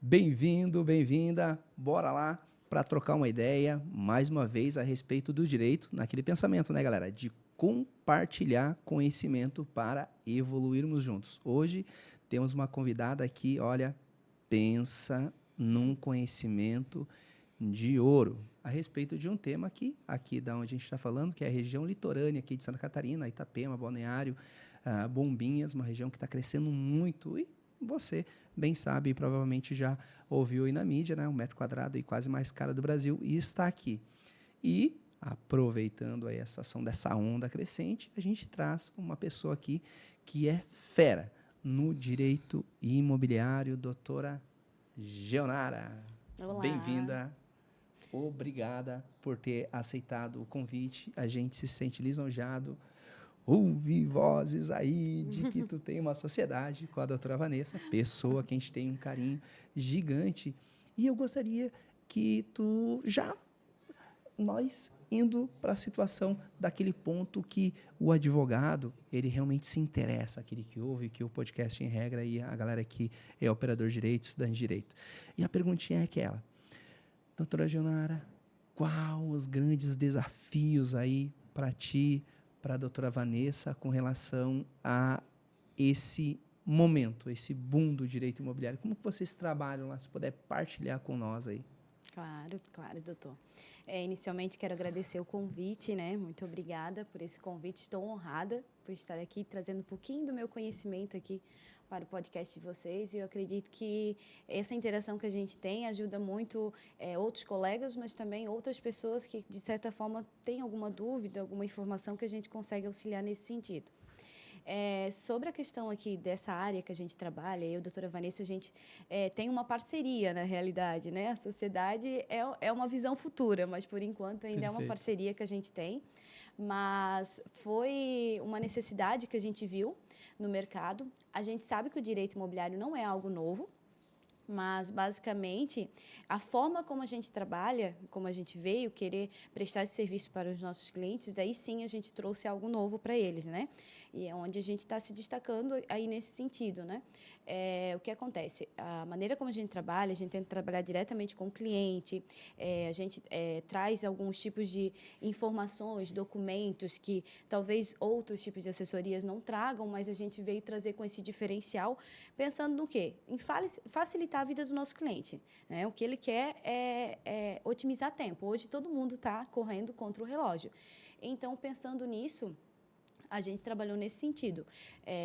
Bem-vindo, bem-vinda. Bora lá para trocar uma ideia, mais uma vez, a respeito do direito, naquele pensamento, né, galera? De compartilhar conhecimento para evoluirmos juntos. Hoje temos uma convidada aqui, olha, pensa num conhecimento de ouro a respeito de um tema aqui da onde a gente está falando, que é a região litorânea aqui de Santa Catarina, Itapema, Balneário, Bombinhas, uma região que está crescendo muito e você bem sabe, provavelmente já ouviu aí na mídia, né? 1 metro quadrado e quase mais caro do Brasil e está aqui. E, aproveitando aí a situação dessa onda crescente, a gente traz uma pessoa aqui que é fera no direito imobiliário, doutora Geonara. Olá. Bem-vinda. Obrigada por ter aceitado o convite. A gente se sente lisonjado. Ouvi vozes aí de que tu tem uma sociedade com a doutora Vanessa, pessoa que a gente tem um carinho gigante. E eu gostaria que nós indo para a situação daquele ponto que o advogado, ele realmente se interessa, aquele que ouve, que o podcast em regra e a galera que é operador de direito, estudante de direito. E a perguntinha é aquela, doutora Geonara, quais os grandes desafios aí para ti, para a doutora Vanessa, com relação a esse momento, esse boom do direito imobiliário? Como que vocês trabalham lá? Se puder partilhar com nós aí. Claro, doutor. Inicialmente, quero agradecer o convite, né? Muito obrigada por esse convite. Estou honrada por estar aqui, trazendo um pouquinho do meu conhecimento aqui para o podcast de vocês. E eu acredito que essa interação que a gente tem ajuda muito outros colegas, mas também outras pessoas que, de certa forma, têm alguma dúvida, alguma informação que a gente consegue auxiliar nesse sentido. Sobre a questão aqui dessa área que a gente trabalha, eu e a doutora Vanessa, a gente tem uma parceria, na realidade, né? A sociedade é uma visão futura, mas, por enquanto, ainda é uma parceria que a gente tem. Mas foi uma necessidade que a gente viu no mercado. A gente sabe que o direito imobiliário não é algo novo, mas, basicamente, a forma como a gente trabalha, como a gente veio querer prestar esse serviço para os nossos clientes, daí sim a gente trouxe algo novo para eles, né? E é onde a gente está se destacando aí nesse sentido, né? O que acontece? A maneira como a gente tenta trabalhar diretamente com o cliente, a gente traz alguns tipos de informações, documentos que talvez outros tipos de assessorias não tragam, mas a gente veio trazer com esse diferencial, pensando no quê? Em facilitar a vida do nosso cliente, né? O que ele quer é otimizar tempo. Hoje todo mundo está correndo contra o relógio. Então, pensando nisso, a gente trabalhou nesse sentido.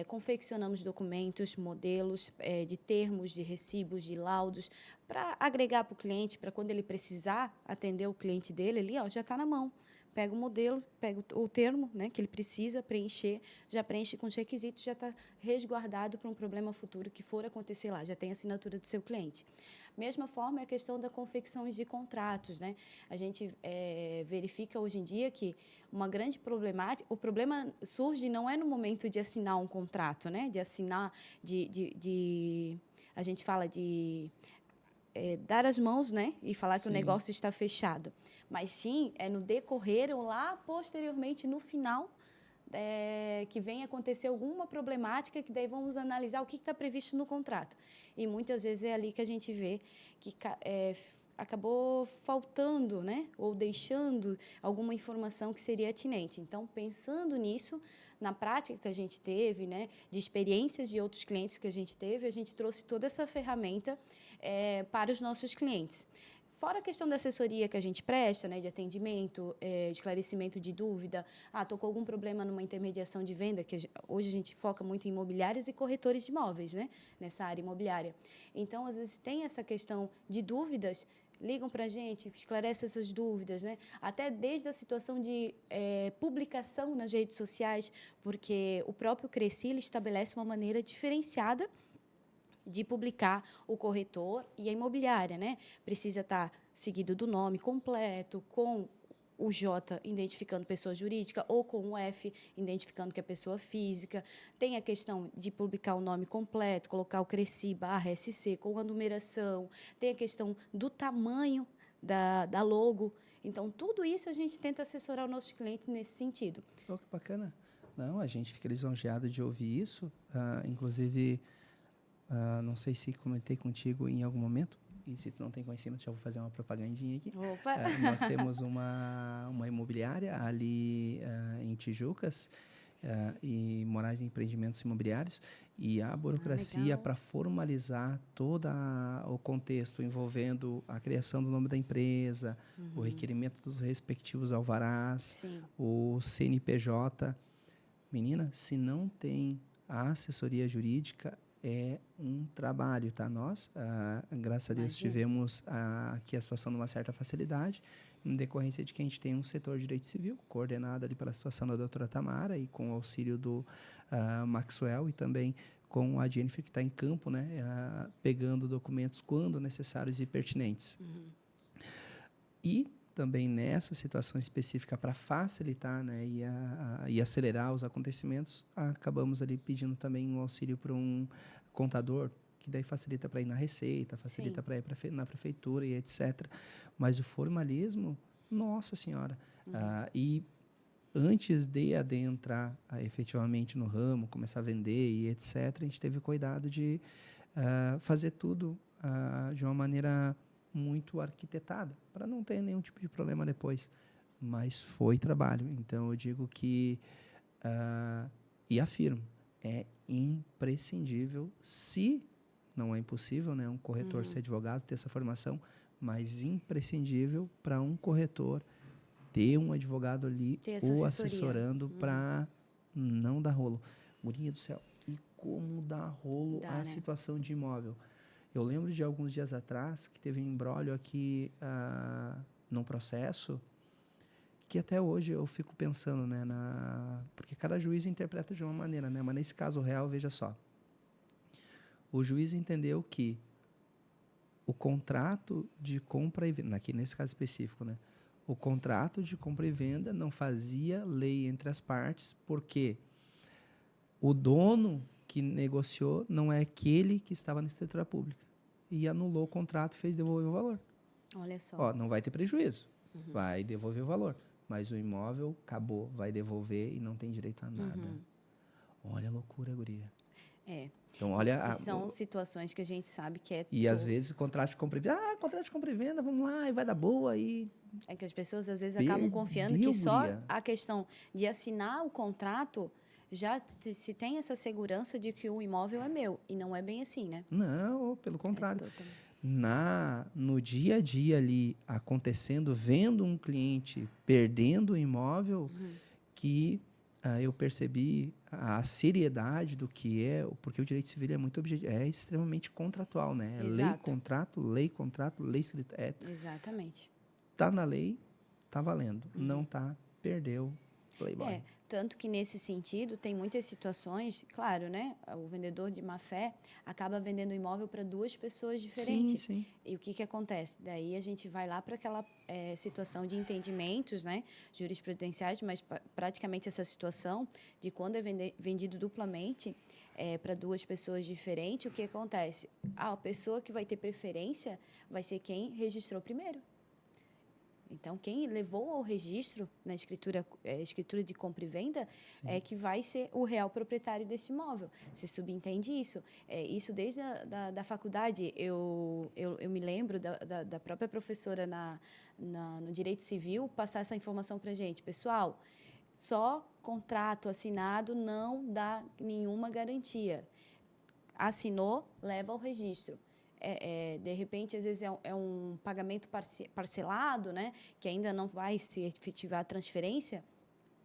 Confeccionamos documentos, modelos de termos, de recibos, de laudos, para agregar para o cliente, para quando ele precisar atender o cliente dele, ali já está na mão. Pega o modelo, pega o termo, né, que ele precisa preencher, já preenche com os requisitos, já está resguardado para um problema futuro que for acontecer lá, já tem a assinatura do seu cliente. Mesma forma é a questão da confecção de contratos, né? A gente verifica hoje em dia que uma grande problemática, o problema surge não é no momento de assinar um contrato, né? De assinar, a gente fala de dar as mãos, né? E falar que o negócio está fechado. Mas sim, é no decorrer ou lá posteriormente, no final, que vem acontecer alguma problemática que daí vamos analisar o que está previsto no contrato. E muitas vezes é ali que a gente vê que acabou faltando, né, ou deixando alguma informação que seria atinente. Então, pensando nisso, na prática que a gente teve, né, de experiências de outros clientes que a gente trouxe toda essa ferramenta para os nossos clientes. Fora a questão da assessoria que a gente presta, né, de atendimento, esclarecimento de dúvida. Estou com algum problema numa intermediação de venda, que hoje a gente foca muito em imobiliárias e corretores de imóveis, né, nessa área imobiliária. Então, às vezes, tem essa questão de dúvidas, ligam para a gente, esclarece essas dúvidas, né? Até desde a situação de publicação nas redes sociais, porque o próprio Cresci estabelece uma maneira diferenciada de publicar o corretor e a imobiliária, né? Precisa estar seguido do nome completo, com o J identificando pessoa jurídica ou com o F identificando que é pessoa física. Tem a questão de publicar o nome completo, colocar o Cresci/SC com a numeração. Tem a questão do tamanho da logo. Então, tudo isso a gente tenta assessorar os nossos clientes nesse sentido. Oh, que bacana. Não, a gente fica lisonjeado de ouvir isso. Inclusive, não sei se comentei contigo em algum momento, e se tu não tem conhecimento, já vou fazer uma propagandinha aqui. Opa! Nós temos uma imobiliária ali em Tijucas, e Moraes Empreendimentos Imobiliários, e a burocracia legal. para formalizar todo o contexto envolvendo a criação do nome da empresa, o requerimento dos respectivos alvarás, Sim. o CNPJ. Menina, se não tem a assessoria jurídica, é um trabalho, tá? Nós, graças a Deus, Imagino. tivemos aqui a situação de uma certa facilidade, em decorrência de que a gente tem um setor de direito civil, coordenado ali pela situação da doutora Tamara e com o auxílio do Maxwell e também com a Jennifer, que está em campo, né? Pegando documentos quando necessários e pertinentes. E também nessa situação específica para facilitar, né, e acelerar os acontecimentos, acabamos ali pedindo também um auxílio para um contador, que daí facilita para ir na Receita, facilita para ir na prefeitura e etc. Mas o formalismo, nossa senhora. E antes de adentrar efetivamente no ramo, começar a vender e etc., a gente teve cuidado de fazer tudo de uma maneira muito arquitetada, para não ter nenhum tipo de problema depois. Mas foi trabalho. Então, eu digo que, e afirmo, é imprescindível, se não é impossível, né, um corretor ser advogado, ter essa formação, mas imprescindível para um corretor ter um advogado ali ou assessorando para não dar rolo. Gurinha do céu, e como dar rolo à situação de imóvel? Eu lembro de alguns dias atrás que teve um imbróglio aqui num processo que até hoje eu fico pensando, né, porque cada juiz interpreta de uma maneira, né? Mas nesse caso real, veja só. O juiz entendeu que o contrato de compra e venda, aqui nesse caso específico, né? O contrato de compra e venda não fazia lei entre as partes, porque o dono que negociou não é aquele que estava na escritura pública. E anulou o contrato e fez devolver o valor. Olha só. Ó, não vai ter prejuízo, vai devolver o valor. Mas o imóvel acabou, vai devolver e não tem direito a nada. Olha a loucura, guria. Então, olha... são situações que a gente sabe que é... E, às vezes, contrato de compra e venda. Contrato de compra e venda, vamos lá, e vai dar boa. É que as pessoas, às vezes, acabam confiando que só a questão de assinar o contrato já se tem essa segurança de que o imóvel é meu. E não é bem assim, né? Não, pelo contrário. No dia a dia ali, acontecendo, vendo um cliente perdendo o imóvel, que eu percebi a seriedade do que é, porque o direito civil é muito objetivo, é extremamente contratual, né? Lei, contrato, lei escrita. Exatamente. Tá na lei, tá valendo. Não tá, perdeu, playboy. Tanto que, nesse sentido, tem muitas situações, claro, né? O vendedor de má-fé acaba vendendo o imóvel para duas pessoas diferentes. Sim. E o que acontece? Daí a gente vai lá para aquela situação de entendimentos, né? Jurisprudenciais, mas praticamente essa situação de quando é vendido duplamente para duas pessoas diferentes, o que acontece? A pessoa que vai ter preferência vai ser quem registrou primeiro. Então, quem levou ao registro na escritura de compra e venda é que vai ser o real proprietário desse imóvel. Se subentende isso. Isso desde da faculdade. Eu me lembro da própria professora no Direito Civil passar essa informação para a gente. Pessoal, só contrato assinado não dá nenhuma garantia. Assinou, leva ao registro. De repente, às vezes é um pagamento parcelado, né, que ainda não vai se efetivar a transferência.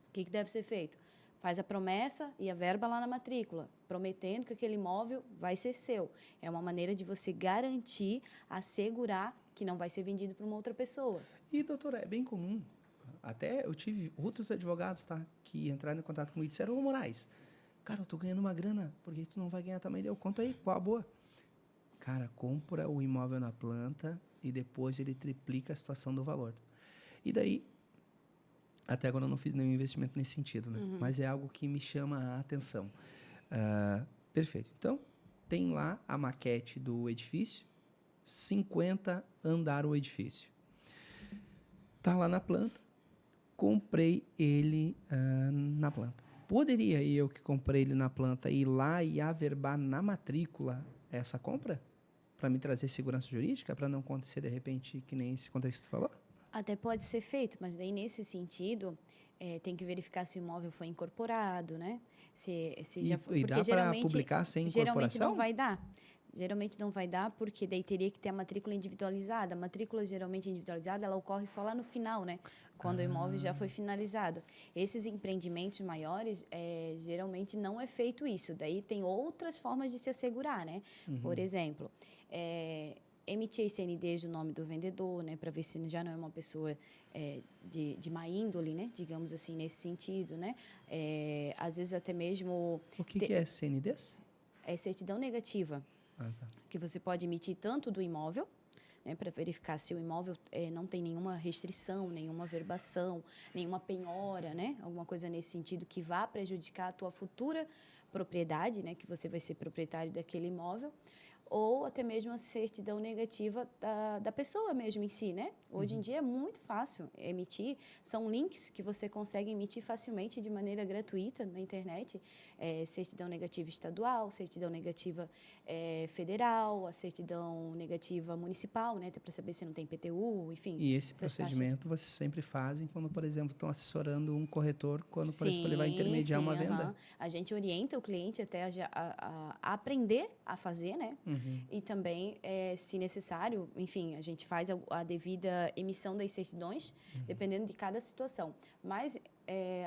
O que deve ser feito? Faz a promessa e a verba lá na matrícula, prometendo que aquele imóvel vai ser seu. É uma maneira de você garantir, assegurar que não vai ser vendido para uma outra pessoa. E, doutora, é bem comum. Até eu tive outros advogados, tá, que entraram em contato comigo e disseram: ô Moraes, cara, eu tô ganhando uma grana, por que tu não vai ganhar também? Deu, conta aí, qual a boa? Cara, compra o imóvel na planta e depois ele triplica a situação do valor. E daí, até agora eu não fiz nenhum investimento nesse sentido, né? Mas é algo que me chama a atenção. Perfeito. Então, tem lá a maquete do edifício, 50 andar o edifício. Tá lá na planta, comprei ele na planta. Poderia eu que comprei ele na planta ir lá e averbar na matrícula essa compra? Para me trazer segurança jurídica, para não acontecer, de repente, que nem esse contexto que tu falou? Até pode ser feito, mas daí, nesse sentido, tem que verificar se o imóvel foi incorporado, né? Se já foi, E porque dá para publicar sem geralmente não incorporação? vai dar. Geralmente não vai dar, porque daí teria que ter a matrícula individualizada. A matrícula geralmente individualizada, ela ocorre só lá no final, né? Quando o imóvel já foi finalizado. Esses empreendimentos maiores, geralmente não é feito isso. Daí tem outras formas de se assegurar, né? Por exemplo, emitir ICNDs do nome do vendedor, né? Para ver se já não é uma pessoa de má índole, né? Digamos assim, nesse sentido, né? Às vezes até mesmo... O que é CNDs? É certidão negativa. Ah, tá. Que você pode emitir tanto do imóvel, né, para verificar se o imóvel não tem nenhuma restrição, nenhuma verbação, nenhuma penhora, né, alguma coisa nesse sentido que vá prejudicar a tua futura propriedade, né, que você vai ser proprietário daquele imóvel, ou até mesmo a certidão negativa da pessoa mesmo em si, né? Hoje em dia é muito fácil emitir, são links que você consegue emitir facilmente de maneira gratuita na internet, certidão negativa estadual, certidão negativa federal, a certidão negativa municipal, né? Para saber se não tem PTU, enfim. E esse procedimento vocês sempre fazem quando, por exemplo, estão assessorando um corretor, quando, por exemplo, ele vai intermediar uma venda? A gente orienta o cliente até a aprender a fazer, né? E também, se necessário, enfim, a gente faz a devida emissão das certidões, dependendo de cada situação. Mas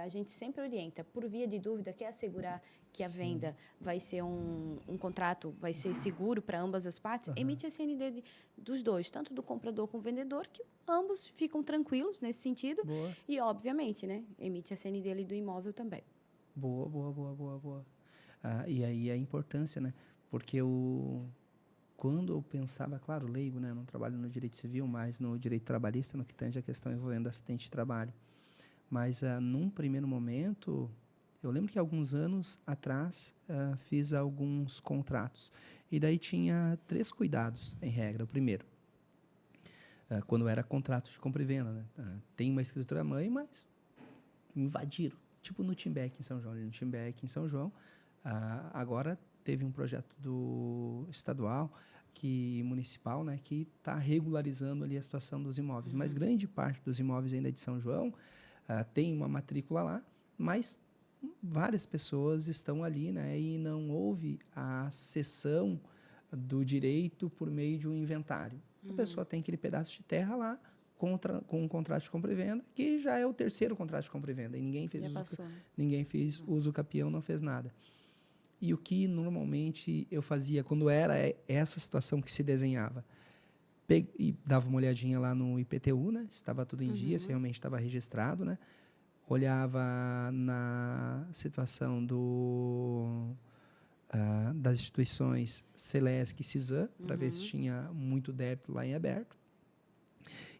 a gente sempre orienta, por via de dúvida, quer assegurar que a venda vai ser um contrato, vai ser seguro para ambas as partes, emite a CND dos dois, tanto do comprador como do vendedor, que ambos ficam tranquilos nesse sentido. Boa. E, obviamente, né, emite a CND ali do imóvel também. Boa. E aí a importância, né? Porque quando eu pensava, claro, leigo, né? Não trabalho no direito civil, mas no direito trabalhista, no que tange a questão envolvendo acidente de trabalho. Mas, num primeiro momento, eu lembro que alguns anos atrás fiz alguns contratos. E daí tinha 3 cuidados, em regra. O primeiro, quando era contrato de compra e venda, né? Tem uma escritura-mãe, mas invadiram. Tipo no Timbec, em São João. No Timbec, em São João, agora teve um projeto do estadual, municipal, né, que está regularizando ali a situação dos imóveis. Mas grande parte dos imóveis ainda de São João tem uma matrícula lá, mas várias pessoas estão ali, né, e não houve a cessão do direito por meio de um inventário. A pessoa tem aquele pedaço de terra lá com um contrato de compra e venda, que já é o terceiro contrato de compra e venda, e ninguém fez uso capião, não fez nada. E o que normalmente eu fazia quando era essa situação que se desenhava? E dava uma olhadinha lá no IPTU, né? Se estava tudo em dia, se realmente estava registrado, né? Olhava na situação das instituições Celesc e Cisan, para ver se tinha muito débito lá em aberto.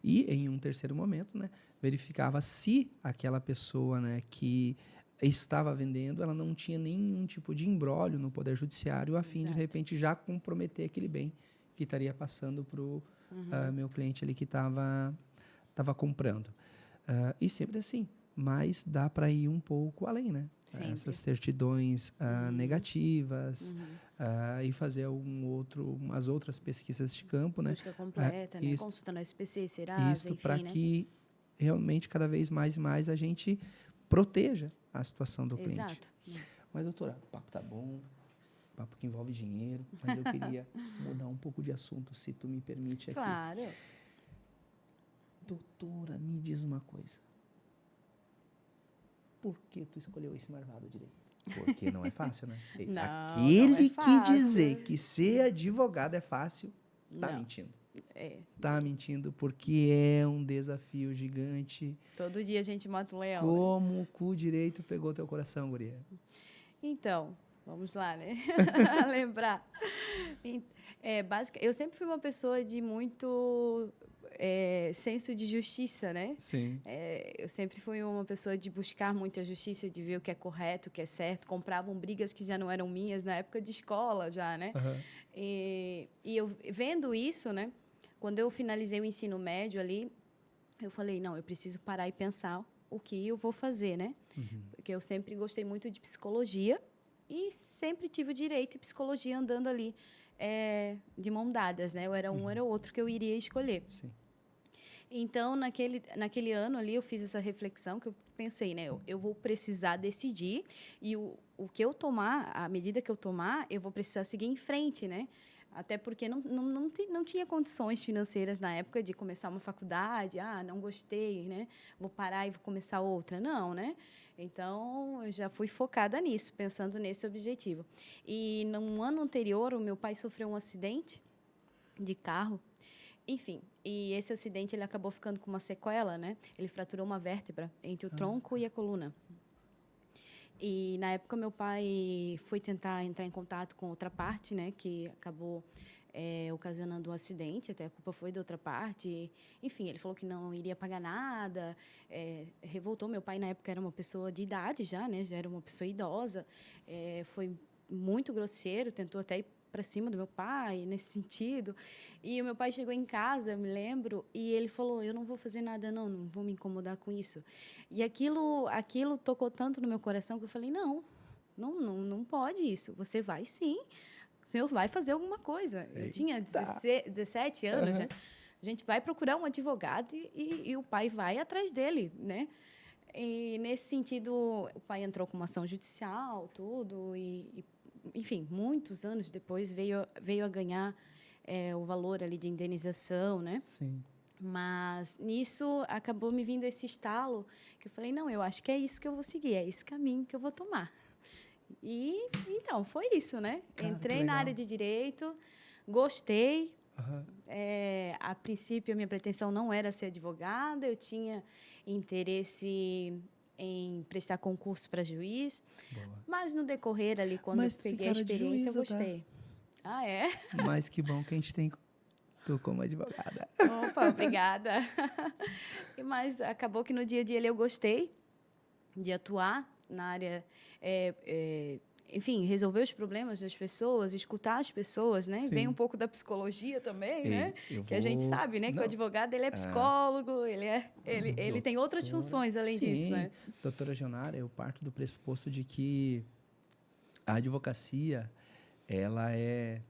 E, em um terceiro momento, né, verificava se aquela pessoa, né, que estava vendendo, ela não tinha nenhum tipo de imbróglio no Poder Judiciário, a fim de repente, já comprometer aquele bem que estaria passando para o meu cliente ali que estava comprando. E sempre assim, mas dá para ir um pouco além, né? Essas certidões negativas e fazer umas outras pesquisas de campo, né? Busca completa, né? Consultando a SPC, Serasa, Isso, enfim, para que realmente cada vez mais e mais a gente proteja a situação do cliente. Mas, doutora, o papo tá bom, papo que envolve dinheiro, mas eu queria mudar um pouco de assunto, se tu me permite aqui. Claro. Doutora, me diz uma coisa. Por que tu escolheu esse marvado direito? Porque não é fácil, né? Não Aquele é fácil. que dizer que ser advogado é fácil, tá mentindo. Tá mentindo, porque é um desafio gigante. Todo dia a gente mata um leão. Como o cu direito pegou teu coração, guria? Então, vamos lá, né? Lembrar. Eu sempre fui uma pessoa de muito senso de justiça, né? Sim. Eu sempre fui uma pessoa de buscar muito a justiça, de ver o que é correto, o que é certo. Compravam brigas que já não eram minhas na época de escola, já, né? E eu vendo isso, né? Quando eu finalizei o ensino médio ali, eu falei, não, eu preciso parar e pensar o que eu vou fazer, né? Porque eu sempre gostei muito de psicologia e sempre tive o direito e psicologia andando ali de mão dadas, né? Ou era um ou era o outro que eu iria escolher. Sim. Então, naquele ano ali, eu fiz essa reflexão que eu pensei, né? Eu vou precisar decidir e o que eu tomar, a medida que eu tomar, eu vou precisar seguir em frente, né? Até porque não tinha condições financeiras na época de começar uma faculdade. Não gostei, né? Vou parar e vou começar outra. Não, né? Então, eu já fui focada nisso, pensando nesse objetivo. E, no ano anterior, o meu pai sofreu um acidente de carro. Enfim, e esse acidente ele acabou ficando com uma sequela, né? Ele fraturou uma vértebra entre o tronco e a coluna. E, na época, meu pai foi tentar entrar em contato com outra parte, né? Que acabou ocasionando um acidente, até a culpa foi da outra parte. Enfim, ele falou que não iria pagar nada, revoltou. Meu pai, na época, era uma pessoa de idade já, né? Já era uma pessoa idosa. Foi muito grosseiro, tentou até ir para cima do meu pai, nesse sentido. E o meu pai chegou em casa, me lembro, e ele falou, eu não vou fazer nada, não vou me incomodar com isso. E aquilo tocou tanto no meu coração que eu falei, não pode isso. Você vai sim, o senhor vai fazer alguma coisa. Eu tinha 17 anos, né? A gente vai procurar um advogado e o pai vai atrás dele, né? E, nesse sentido, o pai entrou com uma ação judicial, tudo, enfim, muitos anos depois veio a ganhar o valor ali de indenização, né? Sim. Mas nisso acabou me vindo esse estalo que eu falei, não, eu acho que é isso que eu vou seguir, é esse caminho que eu vou tomar. E então foi isso, né? Cara, Entrei na área de direito, gostei. A princípio a minha pretensão não era ser advogada, eu tinha interesse em prestar concurso para juiz. Boa. Mas no decorrer ali, quando eu peguei a experiência, eu gostei. Tá? É? Mas que bom que a gente tem tu como advogada. Opa, obrigada. Mas acabou que no dia a dia ali eu gostei de atuar na área, enfim, resolver os problemas das pessoas, escutar as pessoas, né? Sim. Vem um pouco da psicologia também, né? Que a gente sabe, né? Que o Não. advogado, ele é psicólogo, ele tem outras funções além disso, né? Doutora Gionara, eu parto do pressuposto de que a advocacia, ela é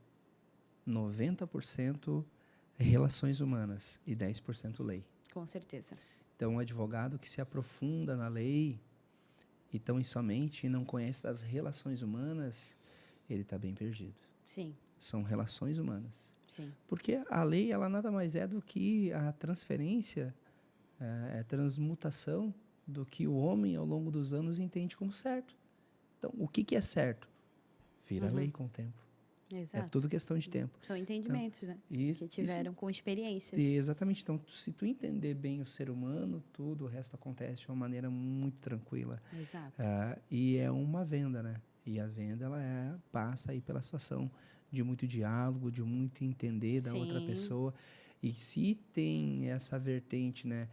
90% relações humanas e 10% lei. Com certeza. Então, um advogado que se aprofunda na lei e tão somente não conhece das relações humanas, ele está bem perdido. Sim. São relações humanas. Sim. Porque a lei, ela nada mais é do que a transferência, a transmutação do que o homem, ao longo dos anos, entende como certo. Então, o que é certo? Vira lei com o tempo. Exato. É tudo questão de tempo. São entendimentos, então, né? Que tiveram com experiências. Exatamente. Então, se tu entender bem o ser humano, tudo o resto acontece de uma maneira muito tranquila. Exato. E é uma venda, né? E a venda, ela passa aí pela situação de muito diálogo, de muito entender da outra pessoa. E se tem essa vertente, né?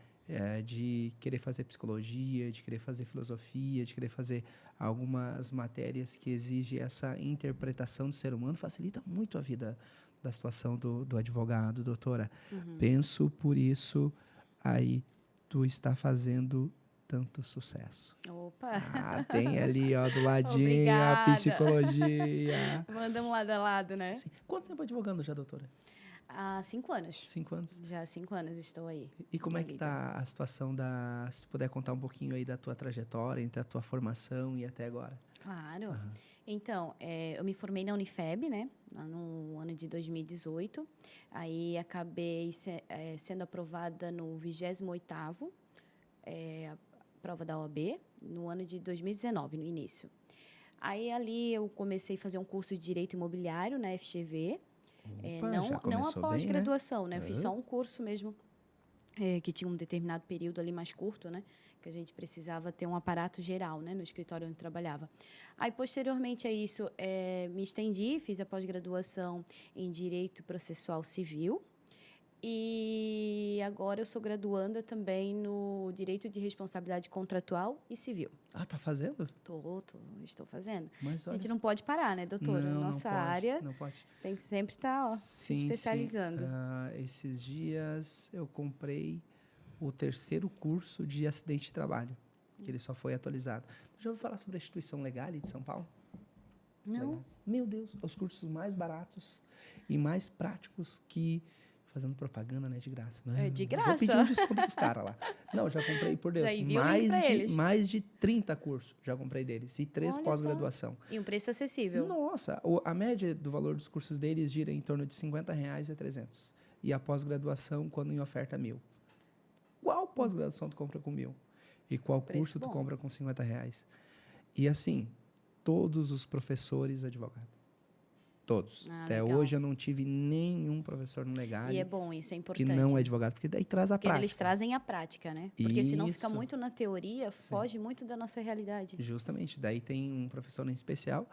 De querer fazer psicologia, de querer fazer filosofia, de querer fazer algumas matérias que exigem essa interpretação do ser humano, facilita muito a vida da situação do advogado, doutora. Penso por isso aí tu está fazendo tanto sucesso. Opa! Tem ali, ó, do ladinho, Obrigada. a psicologia. Mandamos lado a lado, né? Sim. Quanto tempo advogando já, doutora? Há 5 anos. 5 anos? Já há 5 anos estou aí. E como é que está a situação se tu puder contar um pouquinho aí da tua trajetória, entre a tua formação e até agora? Claro. Então, eu me formei na Unifeb, né? No ano de 2018. Aí acabei sendo aprovada no 28º, a prova da OAB, no ano de 2019, no início. Aí ali eu comecei a fazer um curso de Direito Imobiliário na FGV. Não a pós-graduação, né? Eu fiz só um curso mesmo, que tinha um determinado período ali mais curto, né? Que a gente precisava ter um aparato geral, né? No escritório onde trabalhava. Aí, posteriormente a isso, me estendi, fiz a pós-graduação em Direito Processual Civil. E agora eu sou graduanda também no Direito de Responsabilidade Contratual e Civil. Tá fazendo? Estou fazendo. Mas, a gente não pode parar, né, doutora? Nossa área não pode. Tem que sempre estar se especializando. Esses dias eu comprei o 3º curso de acidente de trabalho, que ele só foi atualizado. Já ouviu falar sobre a Instituição Legale de São Paulo? Não. Legal. Meu Deus, os cursos mais baratos e mais práticos que... Fazendo propaganda, né? De graça. É de Vou graça. pedir um desconto pros caras lá. Não, já comprei, por Deus, Já envia o link pra eles. mais de 30 cursos já comprei deles. E 3 Olha pós-graduação. só. E um preço acessível. Nossa, a média do valor dos cursos deles gira em torno de R$50 a 300. E a pós-graduação, quando em oferta, 1.000. Qual pós-graduação tu compra com 1.000? E qual Preço curso tu bom. compra com R$50? E assim, todos os professores advogados. Todos. Até legal. hoje eu não tive nenhum professor no Legale E é bom, isso é importante. que não é advogado, porque daí traz a Porque prática. eles trazem a prática, né? Porque senão fica Isso. muito na teoria, foge muito da nossa realidade. Justamente. Daí tem um professor em especial,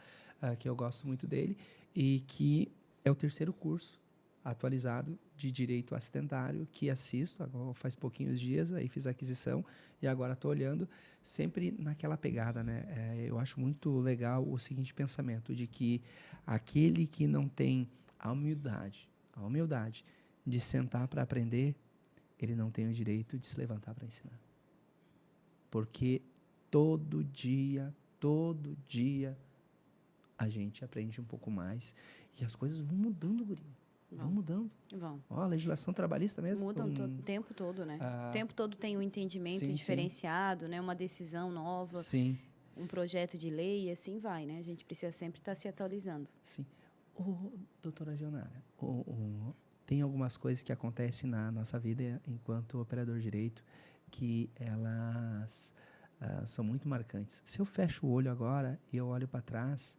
que eu gosto muito dele, e que é o 3º curso atualizado de direito acidentário que assisto, agora faz pouquinhos dias, aí fiz a aquisição e agora estou olhando, sempre naquela pegada, né? Eu acho muito legal o seguinte pensamento, de que aquele que não tem a humildade de sentar para aprender, ele não tem o direito de se levantar para ensinar. Porque todo dia, a gente aprende um pouco mais e as coisas vão mudando, gurinha. Vão mudando. Vão. Ó, a legislação trabalhista mesmo. Mudam o tempo todo, né? O tempo todo tem um entendimento diferenciado, né? Uma decisão nova, um projeto de lei e assim vai, né? A gente precisa sempre estar se atualizando. Sim. Doutora Gionara, tem algumas coisas que acontecem na nossa vida enquanto operador de direito que elas são muito marcantes. Se eu fecho o olho agora e eu olho para trás,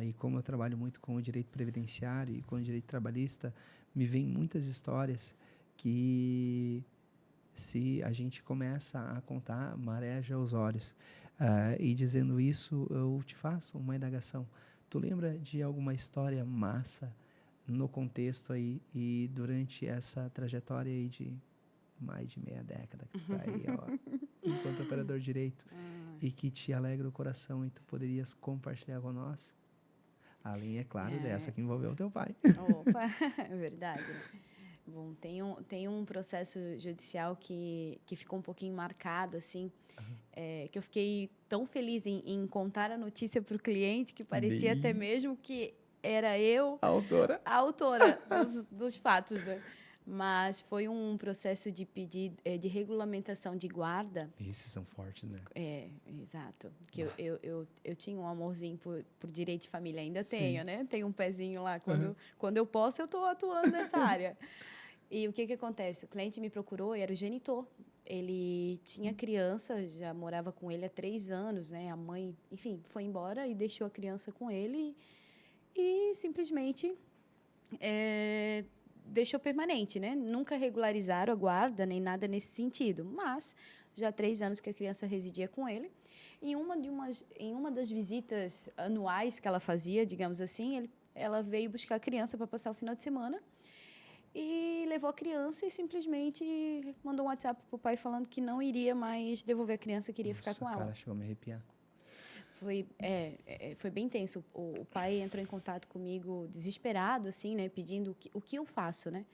e como eu trabalho muito com o direito previdenciário e com o direito trabalhista, me vêm muitas histórias que, se a gente começa a contar, mareja os olhos. E dizendo isso, eu te faço uma indagação. Tu lembra de alguma história massa no contexto aí e durante essa trajetória aí de mais de meia década que tu tá aí, ó, enquanto operador de direito, e que te alegra o coração e tu poderias compartilhar com nós? Além, é claro, dessa que envolveu o teu pai. Opa, é verdade. Bom, tem um processo judicial que ficou um pouquinho marcado, assim, que eu fiquei tão feliz em contar a notícia para o cliente que parecia até mesmo que era eu a autora dos fatos, né? Mas foi um processo de pedido de regulamentação de guarda. Esses são fortes, né? Exato. Que eu tinha um amorzinho por direito de família, ainda tenho, né? Tenho um pezinho lá. Quando eu posso, eu estou atuando nessa área. E o que acontece? O cliente me procurou e era o genitor. Ele tinha criança, já morava com ele há 3 anos, né? A mãe, enfim, foi embora e deixou a criança com ele e simplesmente deixou permanente, né? Nunca regularizaram a guarda, nem nada nesse sentido. Mas já há 3 anos que a criança residia com ele. Em uma das visitas anuais que ela fazia, digamos assim, ela veio buscar a criança para passar o final de semana e levou a criança e simplesmente mandou um WhatsApp para o pai falando que não iria mais devolver a criança, queria ficar com ela. Cara, chegou a me arrepiar. Foi bem tenso. O pai entrou em contato comigo desesperado, assim, né, pedindo o que eu faço, né?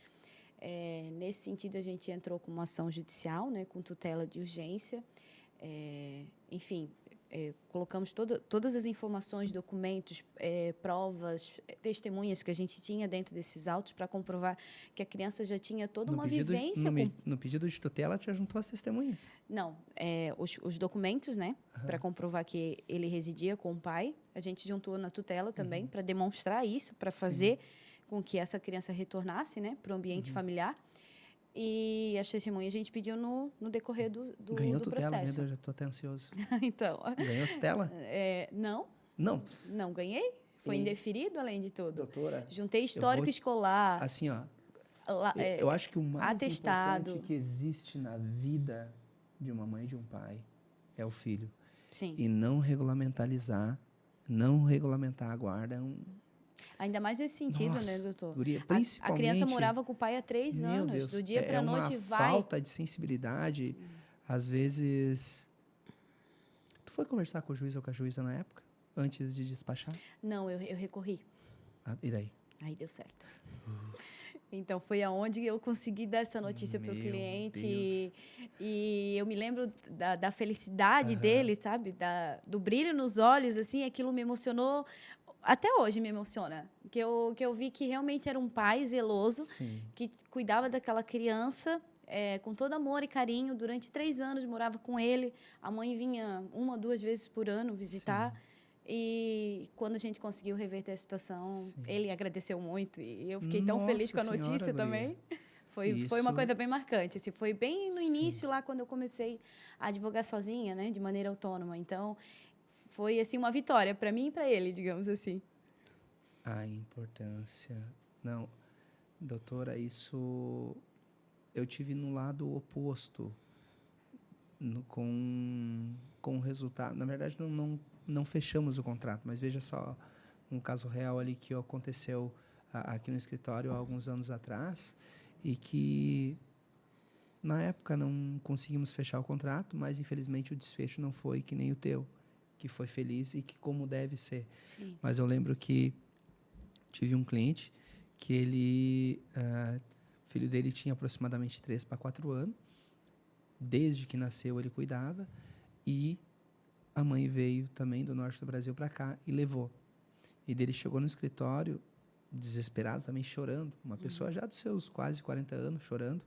Nesse sentido, a gente entrou com uma ação judicial, né, com tutela de urgência. Enfim, colocamos todas as informações, documentos, provas, testemunhas que a gente tinha dentro desses autos para comprovar que a criança já tinha toda uma vivência. No pedido de tutela, te juntou as testemunhas? Não, os documentos, né, para comprovar que ele residia com o pai. A gente juntou na tutela também para demonstrar isso, para fazer com que essa criança retornasse, né, para o ambiente familiar. E as testemunhas a gente pediu no decorrer do Ganhou do tutela, processo. meu Deus, já estou até ansioso. Então, Ganhou tutela? Não. Não. Não ganhei. Foi indeferido, além de tudo. Doutora, juntei histórico escolar. Assim, ó, eu acho que o mais atestado. importante que existe na vida de uma mãe e de um pai é o filho. Sim. E não regulamentar a guarda é um... Ainda mais nesse sentido, Nossa, né, doutor? Guria, principalmente... A criança morava com o pai há 3 anos. Deus, Do dia para a noite vai... É uma falta de sensibilidade. Às vezes... Tu foi conversar com o juiz ou com a juíza na época? Antes de despachar? Não, eu recorri. E daí? Aí deu certo. Então, foi aonde eu consegui dar essa notícia para o cliente. E eu me lembro da felicidade dele, sabe? Do brilho nos olhos, assim. Aquilo me emocionou até hoje me emociona. Que eu vi que realmente era um pai zeloso, Sim. que cuidava daquela criança com todo amor e carinho. Durante 3 anos morava com ele. A mãe vinha 1, 2 vezes por ano visitar. Sim. E quando a gente conseguiu reverter a situação, Sim. ele agradeceu muito. E eu fiquei tão feliz Nossa com a senhora, notícia guria. também. Foi uma Isso, coisa bem marcante. Assim, foi bem no sim. início, lá quando eu comecei a advogar sozinha, né, de maneira autônoma. Então, foi assim uma vitória para mim e para ele, digamos assim. A importância. Não, doutora, isso eu tive no lado oposto, com o resultado. Na verdade, não fechamos o contrato, mas veja só um caso real ali que aconteceu aqui no escritório há alguns anos atrás e que na época não conseguimos fechar o contrato, mas infelizmente o desfecho não foi que nem o teu, que foi feliz e que como deve ser. Sim. Mas eu lembro que tive um cliente que o filho dele tinha aproximadamente 3 para 4 anos. Desde que nasceu ele cuidava e a mãe veio também do norte do Brasil para cá e levou. E dele chegou no escritório desesperado, também chorando, uma pessoa já dos seus quase 40 anos chorando.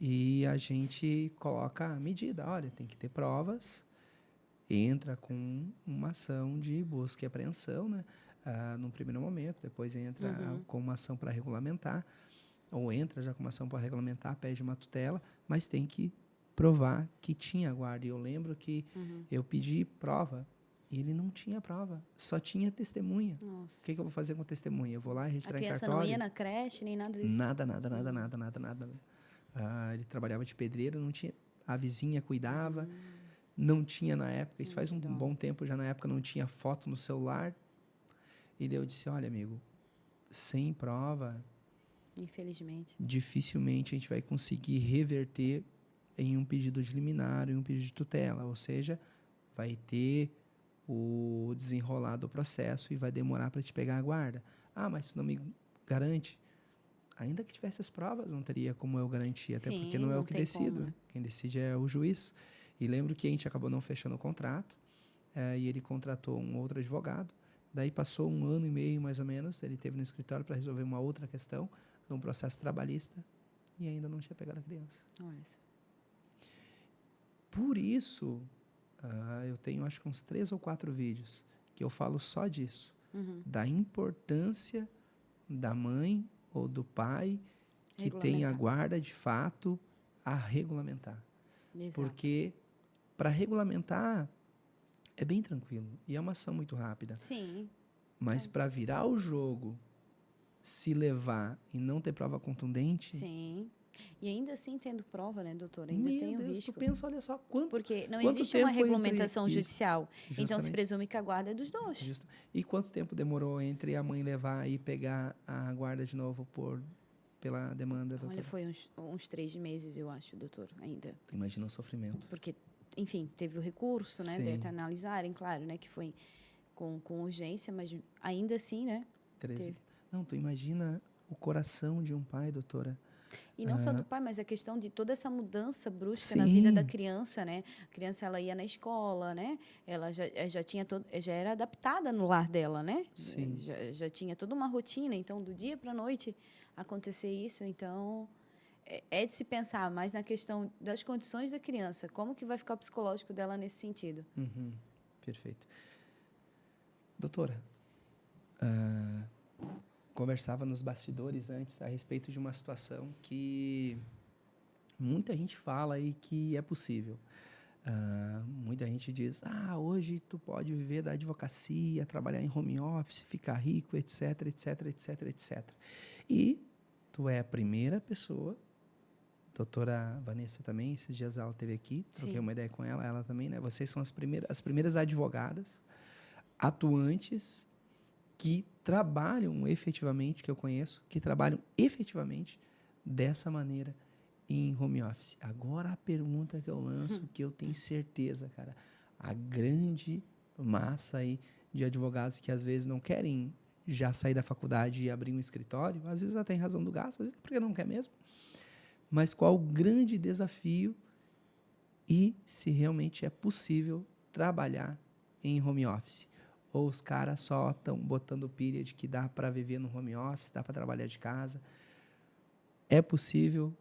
E a gente coloca a medida, olha, tem que ter provas, entra com uma ação de busca e apreensão, né? Num primeiro momento, depois entra com uma ação para regulamentar, ou entra já com uma ação para regulamentar, pede uma tutela, mas tem que provar que tinha guarda. E eu lembro que eu pedi prova e ele não tinha prova, só tinha testemunha. Nossa. O que eu vou fazer com testemunha? Eu vou lá A registrar em criança cartório? não ia na creche, nem nada disso? Nada, nada, nada, nada, nada, nada. Ele trabalhava de pedreiro, não tinha. A vizinha cuidava, não tinha na época. Isso faz um bom tempo já na época não tinha foto no celular. E daí eu disse, olha, amigo, sem prova, Infelizmente. dificilmente a gente vai conseguir reverter em um pedido de liminar, em um pedido de tutela. Ou seja, vai ter o desenrolar do processo e vai demorar para te pegar a guarda. Mas isso não me garante. Ainda que tivesse as provas, não teria como eu garantir, até porque não é o que decido. Né? Quem decide é o juiz. E lembro que a gente acabou não fechando o contrato, e ele contratou um outro advogado. Daí passou 1 ano e meio, mais ou menos, ele esteve no escritório para resolver uma outra questão, de um processo trabalhista, e ainda não tinha pegado a criança. Olha isso. Por isso, eu tenho acho que uns 3 ou 4 vídeos que eu falo só disso, da importância da mãe ou do pai que tem a guarda de fato a regulamentar. Exato. Porque para regulamentar é bem tranquilo e é uma ação muito rápida. Sim. Mas para virar o jogo, se levar e não ter prova contundente... Sim. E ainda assim, tendo prova, né, doutora? Ainda tem o risco. Tu pensa, olha só, porque não existe uma regulamentação judicial. Justamente. Então, se presume que a guarda é dos dois. E quanto tempo demorou entre a mãe levar e pegar a guarda de novo pela demanda, doutora? Olha, foi uns 3 meses, eu acho, doutor, ainda. Tu imagina o sofrimento. Porque, enfim, teve o recurso, né, de analisarem, claro, né, que foi com urgência, mas ainda assim, né? 13. Não, tu imagina o coração de um pai, doutora. E não só do pai, mas a questão de toda essa mudança brusca Sim. na vida da criança, né? A criança, ela ia na escola, né? Ela já era adaptada no lar dela, né? Sim. Já tinha toda uma rotina. Então, do dia para a noite acontecer isso, então é de se pensar mais na questão das condições da criança, como que vai ficar o psicológico dela nesse sentido. Perfeito. Doutora, conversava nos bastidores antes a respeito de uma situação que muita gente fala aí que é possível. Muita gente diz, hoje tu pode viver da advocacia, trabalhar em home office, ficar rico, etc, etc, etc, etc. E tu é a primeira pessoa, doutora Vanessa também, esses dias ela esteve aqui, troquei uma ideia com ela também, né? Vocês são as primeiras advogadas atuantes que trabalham efetivamente, que eu conheço, que trabalham efetivamente dessa maneira em home office. Agora a pergunta que eu lanço, que eu tenho certeza, cara, a grande massa aí de advogados que às vezes não querem já sair da faculdade e abrir um escritório, às vezes até em razão do gasto, às vezes porque não quer mesmo. Mas qual o grande desafio e se realmente é possível trabalhar em home office? ou os caras só estão botando pilha de que dá para viver no home office, dá para trabalhar de casa? É possível?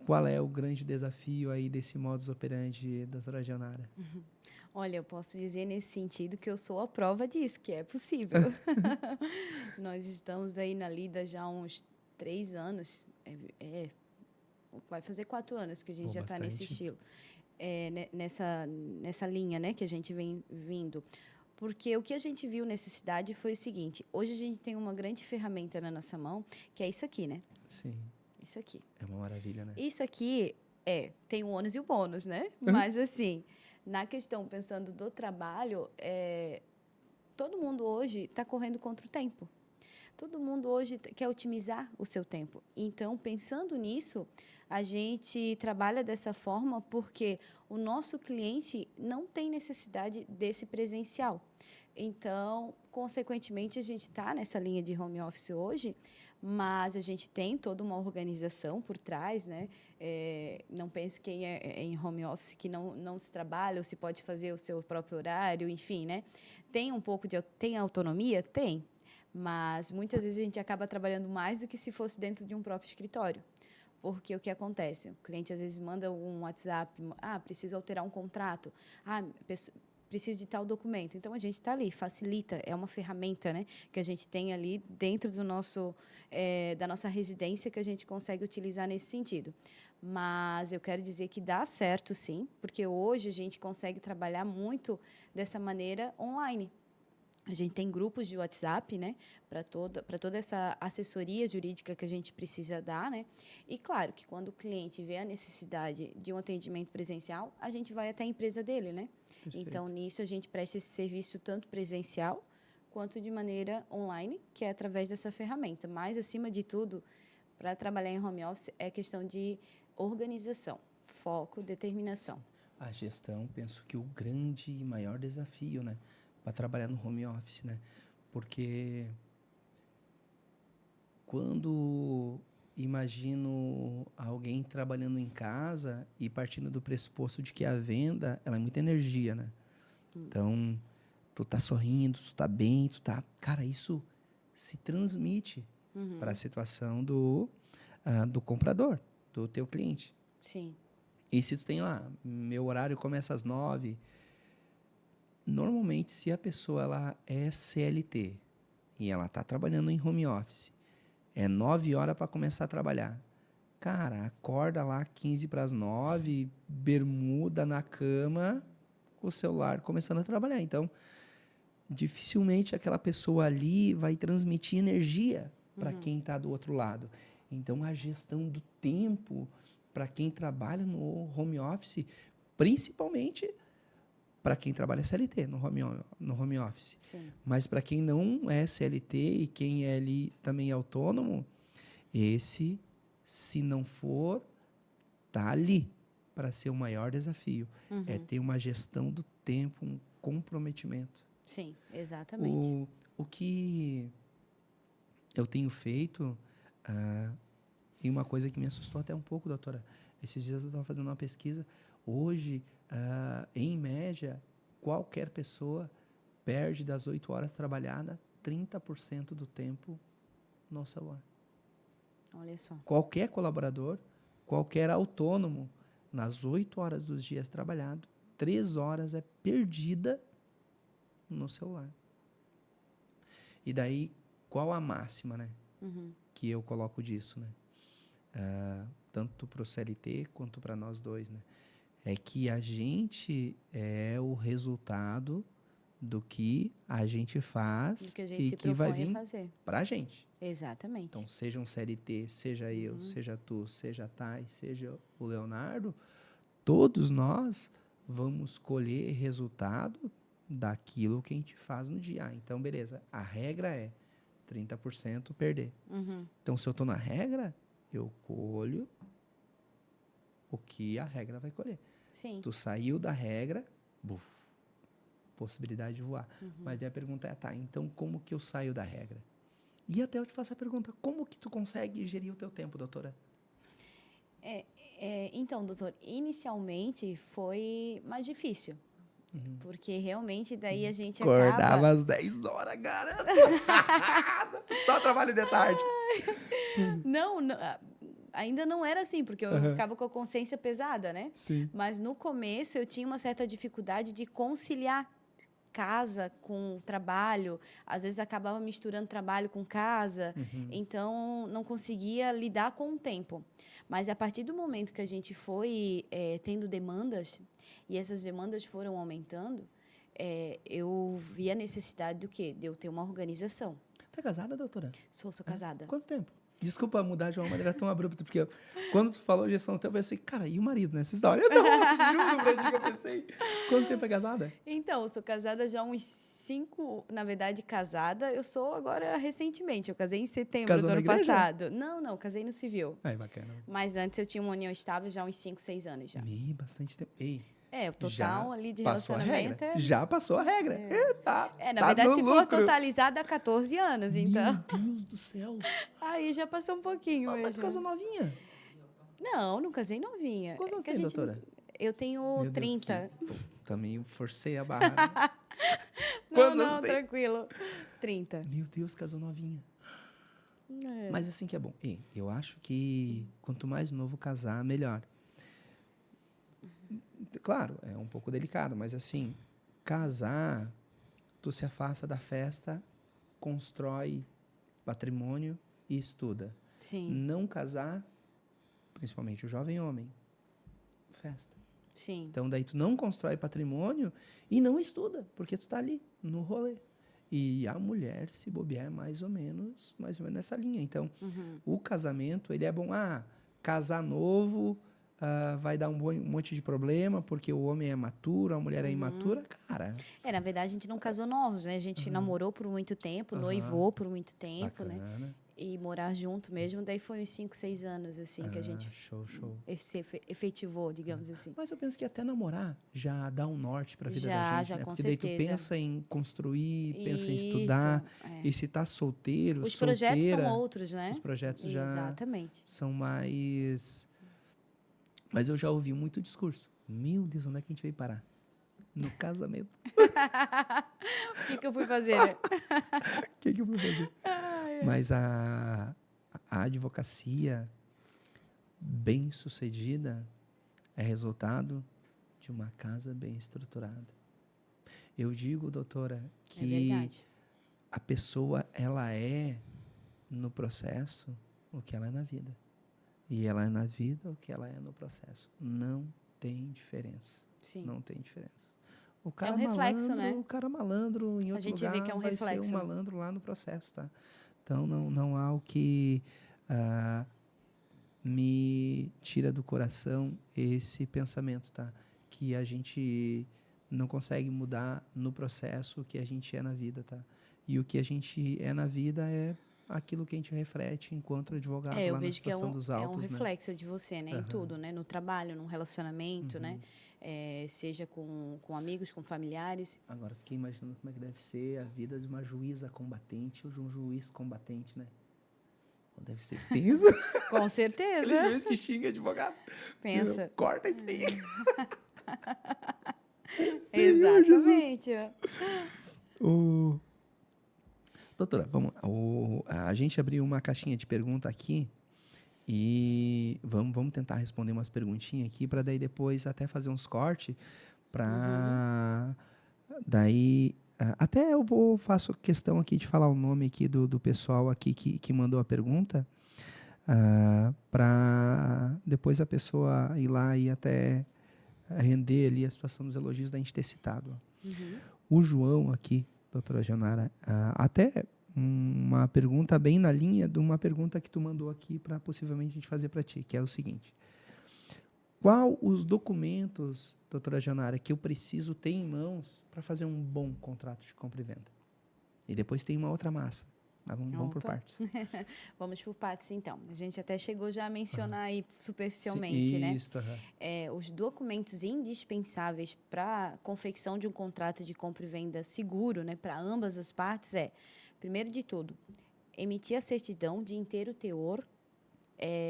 Qual é o grande desafio aí desse modus operandi, doutora Gionara? Olha, eu posso dizer nesse sentido que eu sou a prova disso, que é possível. Nós estamos aí na lida já há uns 3 anos, vai fazer 4 anos que a gente já está nesse estilo, nessa linha, né, que a gente vem vindo. Porque o que a gente viu necessidade foi o seguinte: hoje a gente tem uma grande ferramenta na nossa mão, que é isso aqui, né? Sim. Isso aqui. É uma maravilha, né? Isso aqui tem o ônus e o bônus, né? Mas, assim, na questão, pensando do trabalho, todo mundo hoje está correndo contra o tempo. Todo mundo hoje quer otimizar o seu tempo. Então, pensando nisso, a gente trabalha dessa forma porque o nosso cliente não tem necessidade desse presencial. Então, consequentemente, a gente está nessa linha de home office hoje, mas a gente tem toda uma organização por trás, né? Não pense quem é em home office que não se trabalha ou se pode fazer o seu próprio horário, enfim, né? Tem um pouco de tem autonomia? Tem. Mas muitas vezes a gente acaba trabalhando mais do que se fosse dentro de um próprio escritório. Porque o que acontece? O cliente às vezes manda um WhatsApp, preciso alterar um contrato, preciso de tal documento. Então a gente está ali, facilita, é uma ferramenta, né, que a gente tem ali dentro do nosso, da nossa residência que a gente consegue utilizar nesse sentido. Mas eu quero dizer que dá certo sim, porque hoje a gente consegue trabalhar muito dessa maneira online. A gente tem grupos de WhatsApp, né, para toda essa assessoria jurídica que a gente precisa dar, né? E claro que quando o cliente vê a necessidade de um atendimento presencial, a gente vai até a empresa dele, né? Perfeito. Então, nisso a gente presta esse serviço tanto presencial quanto de maneira online, que é através dessa ferramenta. Mas, acima de tudo, para trabalhar em home office é questão de organização, foco, determinação. A gestão, penso que o grande e maior desafio, né, para trabalhar no home office, né? Porque quando imagino alguém trabalhando em casa e partindo do pressuposto de que a venda, ela é muita energia, né? Então, tu tá sorrindo, tu tá bem, tu tá... Cara, isso se transmite para a situação do comprador, do teu cliente. Sim. E se tu tem lá, meu horário começa às 9h, normalmente, se a pessoa ela é CLT e ela está trabalhando em home office, é 9 horas para começar a trabalhar. Cara, acorda lá 15 para as 9, bermuda na cama, com o celular começando a trabalhar. Então, dificilmente aquela pessoa ali vai transmitir energia para quem está do outro lado. Então, a gestão do tempo para quem trabalha no home office, principalmente para quem trabalha CLT no home office. Sim. Mas para quem não é CLT e quem é ali também autônomo, esse, se não for, tá ali para ser o maior desafio. É ter uma gestão do tempo, um comprometimento. Sim, exatamente. O que eu tenho feito, e uma coisa que me assustou até um pouco, doutora, esses dias eu estava fazendo uma pesquisa, hoje, em média, qualquer pessoa perde das 8 horas trabalhadas 30% do tempo no celular. Olha só. Qualquer colaborador, qualquer autônomo, nas 8 horas dos dias trabalhados, 3 horas é perdida no celular. E daí, qual a máxima, né? Que eu coloco disso, né? Tanto para o CLT quanto para nós dois, né? É que a gente é o resultado do que a gente faz Do que a gente e se que vai propõe a vir fazer. para a gente. Exatamente. Então, seja um CLT, seja eu, seja tu, seja a Thay, seja o Leonardo, todos nós vamos colher resultado daquilo que a gente faz no dia. Então, beleza, a regra é 30% perder. Então, se eu estou na regra, eu colho o que a regra vai colher. Sim. Tu saiu da regra, buf, possibilidade de voar. Mas daí a pergunta é, tá, então como que eu saio da regra? E até eu te faço a pergunta, como que tu consegue gerir o teu tempo, doutora? Então, doutor, inicialmente foi mais difícil. Porque realmente daí a gente Acordava acaba... às 10 horas, garota. Só trabalho de tarde. Não, ainda não era assim, porque eu ficava com a consciência pesada, né? Sim. Mas no começo eu tinha uma certa dificuldade de conciliar casa com trabalho. Às vezes acabava misturando trabalho com casa, então não conseguia lidar com o tempo. Mas a partir do momento que a gente foi tendo demandas, e essas demandas foram aumentando, eu vi a necessidade do quê? De eu ter uma organização. Tá casada, doutora? Sou casada. Quanto tempo? Desculpa mudar de uma maneira tão abrupta, porque quando tu falou gestão do tempo, eu pensei, cara, e o marido nessa história? Não, juro pra ti que eu pensei. Quanto tempo é casada? Então, eu sou casada já há uns 5... Na verdade, casada, eu sou agora recentemente. Eu casei em setembro Casou do na ano igreja? passado. Não, casei no civil. Ai, bacana. Mas antes eu tinha uma união estável já há uns 5, 6 anos já. Bastante tempo. Ei, O total ali de passou a relacionamento regra. Já passou a regra. Tá na tá verdade, no se lucro. for totalizado, dá 14 anos, então. Meu Deus do céu. Aí já passou um pouquinho Mas tu mesmo. casou novinha? Não casei novinha. Quantos anos Que a tem, gente... doutora? Eu tenho Meu Deus, 30. também forcei a barra. Né? Não, tranquilo. 30. Meu Deus, casou novinha. Mas assim que é bom. E eu acho que quanto mais novo casar, melhor. Claro, é um pouco delicado, mas assim, casar, tu se afasta da festa, constrói patrimônio e estuda. Sim. Não casar, principalmente o jovem homem, festa. Sim. Então, daí tu não constrói patrimônio e não estuda, porque tu tá ali, no rolê. E a mulher, se bobear, é mais ou menos nessa linha. Então, o casamento, ele é bom. Casar novo vai dar um monte de problema, porque o homem é maturo, a mulher é imatura. Cara... Na verdade, a gente não casou novos, né? A gente namorou por muito tempo, noivou por muito tempo, Bacana. né? E morar junto mesmo, daí foi uns 5, 6 anos, assim, que a gente show. efetivou, digamos assim. Mas eu penso que até namorar já dá um norte para a vida da gente, Já, né? com Porque certeza. daí tu pensa em construir, pensa em Isso, estudar. E se tá solteiro, os solteira... projetos são outros, né? Os projetos já Exatamente. são mais... Mas eu já ouvi muito discurso. Meu Deus, onde é que a gente veio parar? No casamento. O que eu fui fazer, né? O que eu fui fazer? Mas a advocacia bem sucedida é resultado de uma casa bem estruturada. Eu digo, doutora, que a pessoa, ela é no processo o que ela é na vida. E ela é na vida o que ela é no processo. Não tem diferença. Sim. Não tem diferença. O cara um reflexo, malandro, né? o cara malandro em outro lugar vê que é um vai reflexo, ser um malandro lá no processo, tá? Então, não há o que me tira do coração esse pensamento, tá? Que a gente não consegue mudar no processo o que a gente é na vida, tá? E o que a gente é na vida é aquilo que a gente reflete enquanto advogado lá na situação dos autos, é um reflexo de você, né? Em tudo, né? No trabalho, no relacionamento, né? Seja com amigos, com familiares. Agora, fiquei imaginando como é que deve ser a vida de uma juíza combatente ou de um juiz combatente, né? Deve ser tenso. Com certeza. Aquele juiz que xinga advogado. Pensa. Corta isso aí. Exatamente. Doutora, vamos lá. A gente abriu uma caixinha de pergunta aqui e vamos tentar responder umas perguntinhas aqui para daí depois até fazer uns cortes para daí até faço questão aqui de falar o nome aqui do pessoal aqui que mandou a pergunta para depois a pessoa ir lá e até render ali a situação dos elogios da gente ter citado. O João aqui, doutora Janara, até uma pergunta bem na linha de uma pergunta que tu mandou aqui para possivelmente a gente fazer para ti, que é o seguinte: qual os documentos, doutora Janara, que eu preciso ter em mãos para fazer um bom contrato de compra e venda? E depois tem uma outra massa. Mas vamos por partes. Vamos por partes, então. A gente até chegou já a mencionar aí superficialmente, né? Os documentos indispensáveis para a confecção de um contrato de compra e venda seguro, né, para ambas as partes primeiro de tudo, emitir a certidão de inteiro teor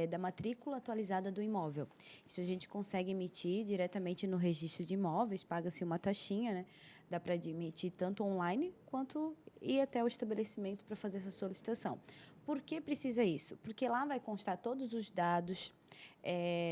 da matrícula atualizada do imóvel. Isso a gente consegue emitir diretamente no registro de imóveis, paga-se uma taxinha, né? Dá para emitir tanto online quanto ir até o estabelecimento para fazer essa solicitação. Por que precisa isso? Porque lá vai constar todos os dados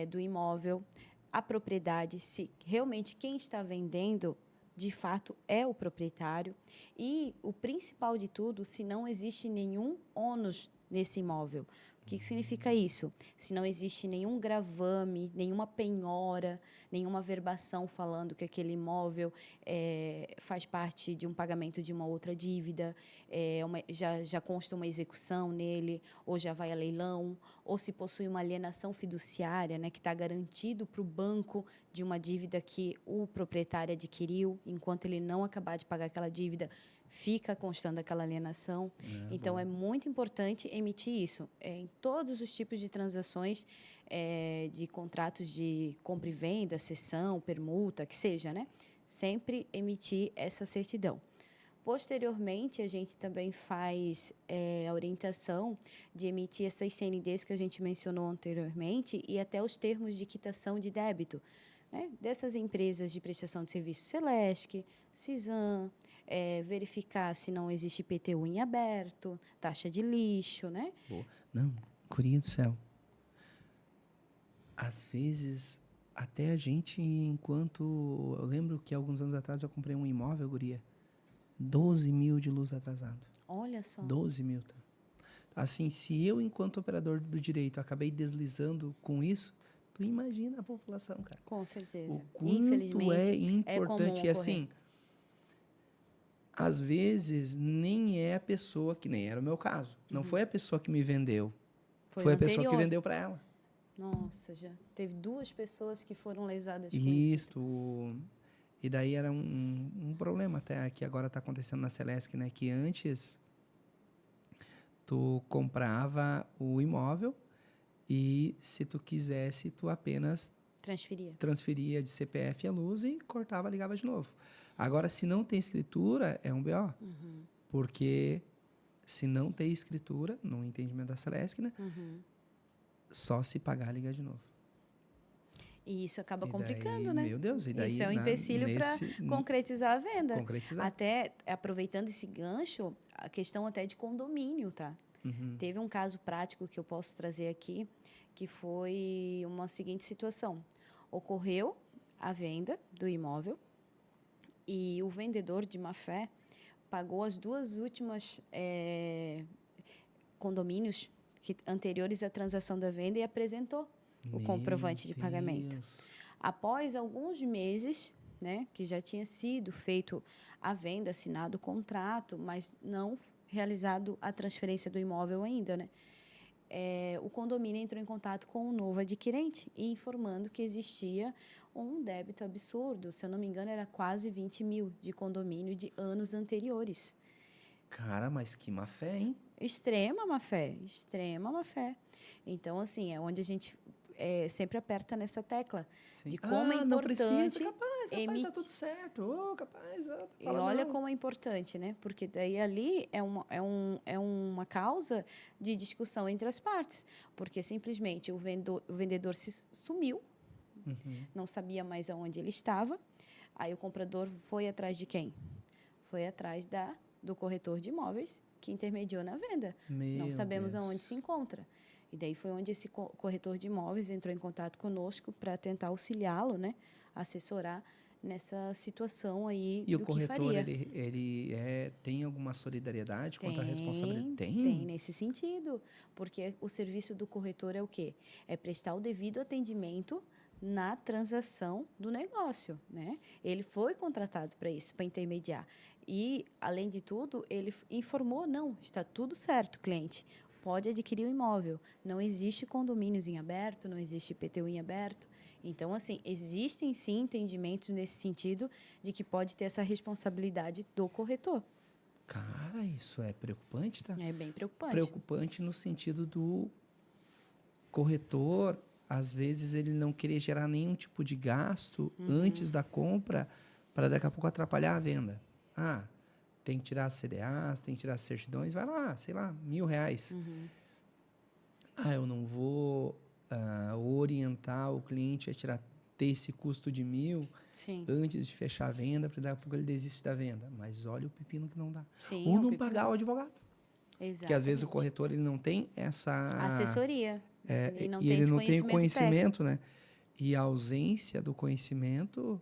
do imóvel, a propriedade, se realmente quem está vendendo de fato é o proprietário e o principal de tudo, se não existe nenhum ônus nesse imóvel. O que significa isso? Se não existe nenhum gravame, nenhuma penhora, nenhuma verbação falando que aquele imóvel faz parte de um pagamento de uma outra dívida, já consta uma execução nele, ou já vai a leilão, ou se possui uma alienação fiduciária, né, que está garantido para o banco de uma dívida que o proprietário adquiriu, enquanto ele não acabar de pagar aquela dívida, fica constando aquela alienação. Então, é muito importante emitir isso em todos os tipos de transações, de contratos de compra e venda, cessão, permuta, que seja, né? Sempre emitir essa certidão. Posteriormente, a gente também faz a orientação de emitir essas CNDs que a gente mencionou anteriormente e até os termos de quitação de débito, né? Dessas empresas de prestação de serviço Celesc, Cisan, verificar se não existe IPTU em aberto, taxa de lixo, né? Boa. Não, guria do céu. Às vezes, até a gente, enquanto... Eu lembro que alguns anos atrás eu comprei um imóvel, guria, 12 mil de luz atrasado. Olha só. 12 mil, tá? Assim, se eu, enquanto operador do direito, acabei deslizando com isso, tu imagina a população, cara. Com certeza. O quanto Infelizmente, é importante. comum E assim, às vezes, nem é a pessoa, que nem era o meu caso. Não foi a pessoa que me vendeu. Foi a pessoa que vendeu para ela. Nossa, já teve 2 pessoas que foram lesadas com isso. E daí era um problema até que agora está acontecendo na Celesc, né? Que antes tu comprava o imóvel e, se tu quisesse, tu apenas transferia de CPF a luz e cortava, ligava de novo. Agora, se não tem escritura, é um BO. Porque se não tem escritura, no entendimento da Celesc, né? Só se pagar, ligar de novo. E isso acaba complicando, daí, né? Meu Deus, e daí... Isso é um empecilho para concretizar a venda. Concretizar. Até, aproveitando esse gancho, a questão até de condomínio, tá? Teve um caso prático que eu posso trazer aqui, que foi uma seguinte situação. Ocorreu a venda do imóvel e o vendedor, de má fé, pagou as 2 últimas condomínios anteriores à transação da venda e apresentou o comprovante de pagamento. Após alguns meses, né, que já tinha sido feito a venda, assinado o contrato, mas não realizado a transferência do imóvel ainda, né? O condomínio entrou em contato com o novo adquirente e informando que existia um débito absurdo. Se eu não me engano, era quase 20 mil de condomínio de anos anteriores. Cara, mas que má fé, hein? Extrema má fé, extrema má fé. Então, assim, é onde a gente sempre aperta nessa tecla. Sim. De como é importante... não precisa, capaz, tá tudo certo. Capaz, e olha como é importante, né? Porque daí ali é uma causa de discussão entre as partes. Porque simplesmente o vendedor se sumiu, não sabia mais aonde ele estava, aí o comprador foi atrás de quem? Foi atrás do corretor de imóveis que intermediou na venda. Não sabemos aonde se encontra. E daí foi onde esse corretor de imóveis entrou em contato conosco para tentar auxiliá-lo, né, assessorar nessa situação aí e do que faria. E o corretor, ele tem alguma solidariedade quanto à responsabilidade? Tem nesse sentido, porque o serviço do corretor é o quê? É prestar o devido atendimento na transação do negócio, né? Ele foi contratado para isso, para intermediar. E, além de tudo, ele informou, não, está tudo certo, cliente, pode adquirir o imóvel. Não existe condomínios em aberto, não existe IPTU em aberto. Então, assim, existem sim entendimentos nesse sentido de que pode ter essa responsabilidade do corretor. Cara, isso é preocupante, tá? É bem preocupante. Preocupante no sentido do corretor, às vezes, ele não querer gerar nenhum tipo de gasto antes da compra para daqui a pouco atrapalhar a venda. Tem que tirar as CDAs, tem que tirar as certidões, vai lá, sei lá, R$1.000. eu não vou orientar o cliente a ter esse custo de 1.000 Sim. antes de fechar a venda, porque daqui a pouco ele desiste da venda. Mas olha o pepino que não dá. Sim, Ou o não pepino. pagar o advogado. Exatamente. Porque às vezes o corretor ele não tem essa... Assessoria. E não e tem ele esse não tem o conhecimento técnico. conhecimento, né? E a ausência do conhecimento...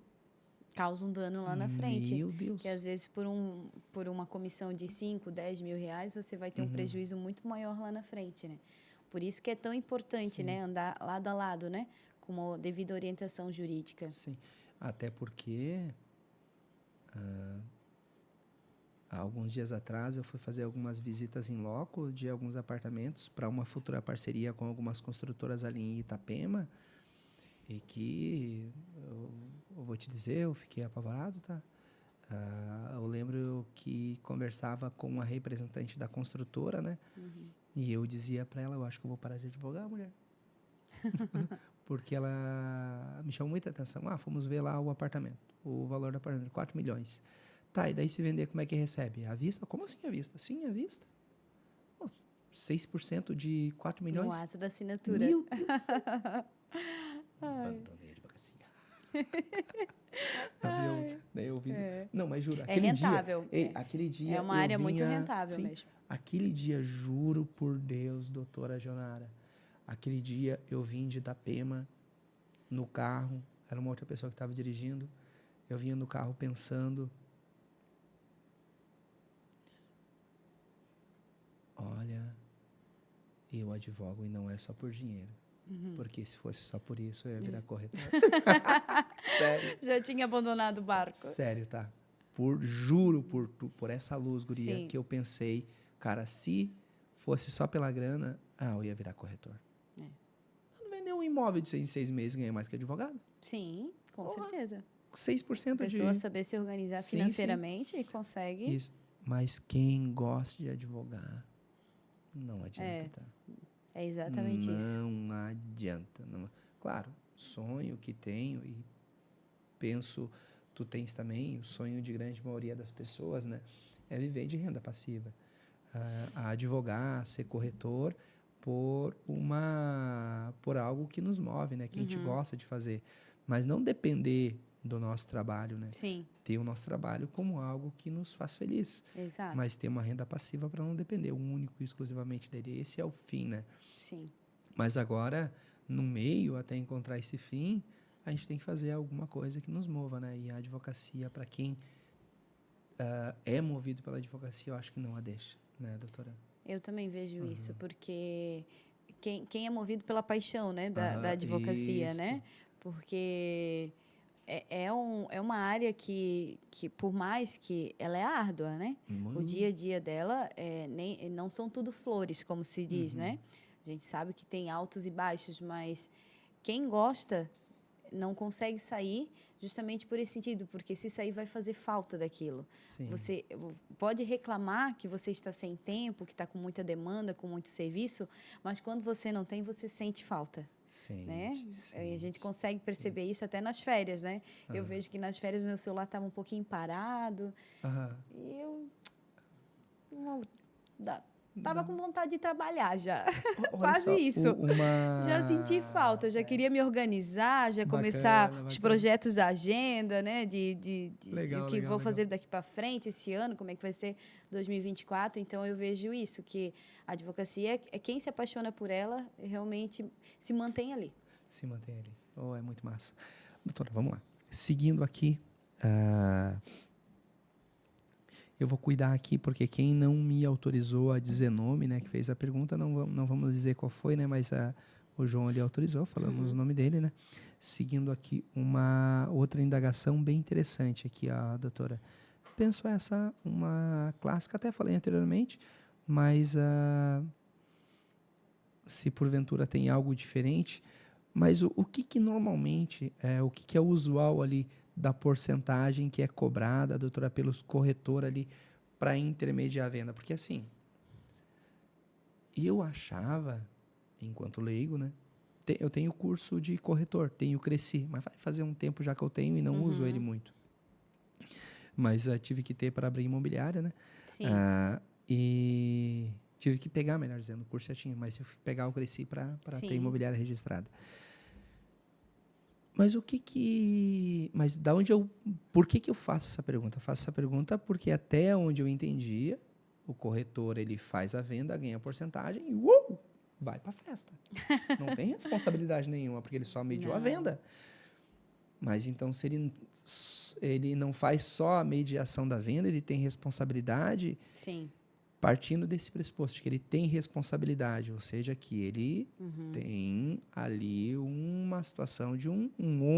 Causa um dano lá na frente. Meu Deus. Que às vezes por uma comissão de 5, 10 mil reais, você vai ter um prejuízo muito maior lá na frente, né? Por isso que é tão importante, Sim. né? Andar lado a lado, né? Com uma devida orientação jurídica. Sim. Até porque... há alguns dias atrás, eu fui fazer algumas visitas em loco de alguns apartamentos para uma futura parceria com algumas construtoras ali em Itapema. E que, eu vou te dizer, eu fiquei apavorado, tá? Eu lembro que conversava com uma representante da construtora, né? E eu dizia para ela, eu acho que eu vou parar de advogar, mulher. Porque ela me chamou muita atenção. Fomos ver lá o apartamento. O valor do apartamento, 4 milhões. Tá, e daí se vender, como é que recebe? À vista? Como assim à vista? Sim, à vista. 6% de 4 milhões? No ato da assinatura. Meu Deus. Abandonei a advocacia. Daí eu ouvi... Não, mas juro, aquele rentável. dia... aquele dia É uma área muito rentável mesmo. Aquele dia, juro por Deus, doutora Jonara, aquele dia eu vim de Itapema no carro, era uma outra pessoa que estava dirigindo, eu vinha no carro pensando... Olha, eu advogo e não é só por dinheiro. Porque se fosse só por isso, eu ia virar corretor. Sério. Já tinha abandonado o barco. Sério, tá? Juro por essa luz, guria, Sim. que eu pensei, cara, se fosse só pela grana, eu ia virar corretor. Não vender um imóvel de 6 meses ganha mais que advogado? Sim, com certeza. 6% A pessoa saber se organizar financeiramente e consegue... Isso. Mas quem gosta de advogar, não adianta, tá? É exatamente isso. Não adianta. Não. Claro, sonho que tenho e penso, tu tens também, o sonho de grande maioria das pessoas, né? É viver de renda passiva. A advogar, ser corretor por algo que nos move, né? Que a gente gosta de fazer. Mas não depender do nosso trabalho, né? Sim. Ter o nosso trabalho como algo que nos faz feliz. Exato. Mas ter uma renda passiva para não depender único e exclusivamente dele. Esse é o fim, né? Sim. Mas agora, no meio, até encontrar esse fim, a gente tem que fazer alguma coisa que nos mova, né? E a advocacia, para quem é movido pela advocacia, eu acho que não a deixa, né, doutora? Eu também vejo isso, porque quem é movido pela paixão, né, da advocacia, né? Porque é uma área que, por mais que ela é árdua, né? O dia a dia dela não são tudo flores, como se diz, né? A gente sabe que tem altos e baixos, mas quem gosta não consegue sair justamente por esse sentido, porque se sair vai fazer falta daquilo. Sim. Você pode reclamar que você está sem tempo, que está com muita demanda, com muito serviço, mas quando você não tem, você sente falta. Sente, né? sente. A gente consegue perceber isso até nas férias, né? Eu vejo que nas férias meu celular estava um pouquinho parado e eu tava com vontade de trabalhar já. Quase só, isso. Já senti falta, já queria me organizar, já começar os projetos da agenda, né? De o que vou fazer daqui para frente esse ano, como é que vai ser 2024. Então, eu vejo isso, que a advocacia é quem se apaixona por ela realmente se mantém ali. Se mantém ali. É muito massa. Doutora, vamos lá. Seguindo aqui, eu vou cuidar aqui, porque quem não me autorizou a dizer nome, né, que fez a pergunta, não vamos dizer qual foi, né, mas o João ali autorizou, falamos o nome dele, né. Seguindo aqui uma outra indagação bem interessante aqui, doutora. Penso essa uma clássica, até falei anteriormente, mas se porventura tem algo diferente, mas o que normalmente, o que é usual ali da porcentagem que é cobrada, doutora, pelos corretores ali para intermediar a venda? Porque assim, eu achava, enquanto leigo, né? Eu tenho curso de corretor, cresci, mas vai fazer um tempo já que eu tenho e não uso ele muito. Mas tive que ter para abrir imobiliária, né? Sim. E Tive que pegar, melhor dizendo, o curso já tinha, mas eu fui pegar o Cresci para ter Sim. imobiliária registrada. Mas mas da onde por que eu faço essa pergunta? Eu faço essa pergunta porque até onde eu entendia, o corretor ele faz a venda, ganha a porcentagem e vai para a festa. Não tem responsabilidade nenhuma, porque ele só mediu a Não. venda. Mas então, se ele não faz só a mediação da venda, ele tem responsabilidade. Sim. Partindo desse pressuposto de que ele tem responsabilidade, ou seja, que ele tem ali uma situação de um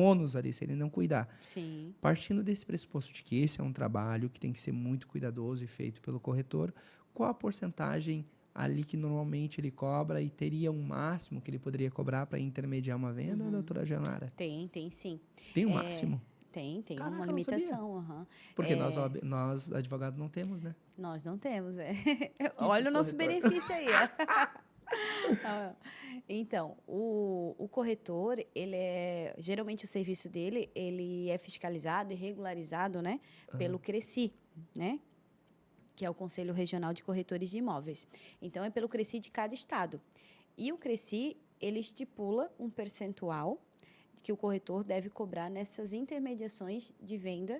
ônus ali, se ele não cuidar. Sim. Partindo desse pressuposto de que esse é um trabalho que tem que ser muito cuidadoso e feito pelo corretor, qual a porcentagem ali que normalmente ele cobra e teria um máximo que ele poderia cobrar para intermediar uma venda, doutora Janara? Tem sim. Tem um máximo? Tem Caraca, uma eu não sabia. limitação. Porque nós, advogados, não temos, né? Nós não temos, Olha o nosso benefício aí. Então, o corretor, geralmente o serviço dele, ele é fiscalizado e regularizado, né, pelo CRECI, né, que é o Conselho Regional de Corretores de Imóveis. Então, é pelo CRECI de cada estado. E o CRECI, ele estipula um percentual que o corretor deve cobrar nessas intermediações de venda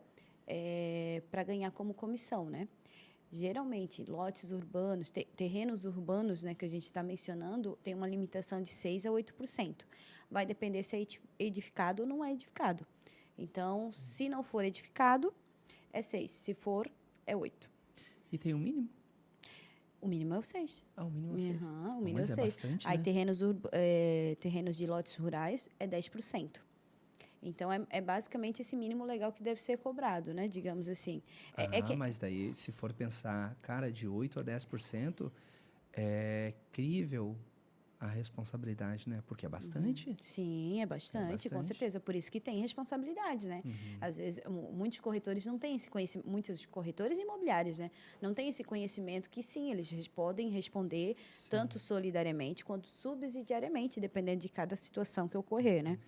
para ganhar como comissão, né? Geralmente, lotes urbanos, terrenos urbanos, né, que a gente está mencionando, tem uma limitação de 6% a 8%. Vai depender se é edificado ou não é edificado. Então, se não for edificado, é 6%. Se for, é 8%. E tem um mínimo? O mínimo é o 6%. Ah, o mínimo é 6%. O mínimo é 6%. Bastante, aí, né? terrenos de lotes rurais é 10%. Então, é basicamente esse mínimo legal que deve ser cobrado, né? Digamos assim. Mas daí, se for pensar, cara, de 8% a 10%, é crível a responsabilidade, né? Porque é bastante. Sim, é bastante, com certeza. Por isso que tem responsabilidades, né? Às vezes, muitos corretores não têm esse conhecimento, muitos corretores imobiliários, né? Não têm esse conhecimento que, sim, eles podem responder tanto solidariamente quanto subsidiariamente, dependendo de cada situação que ocorrer, né?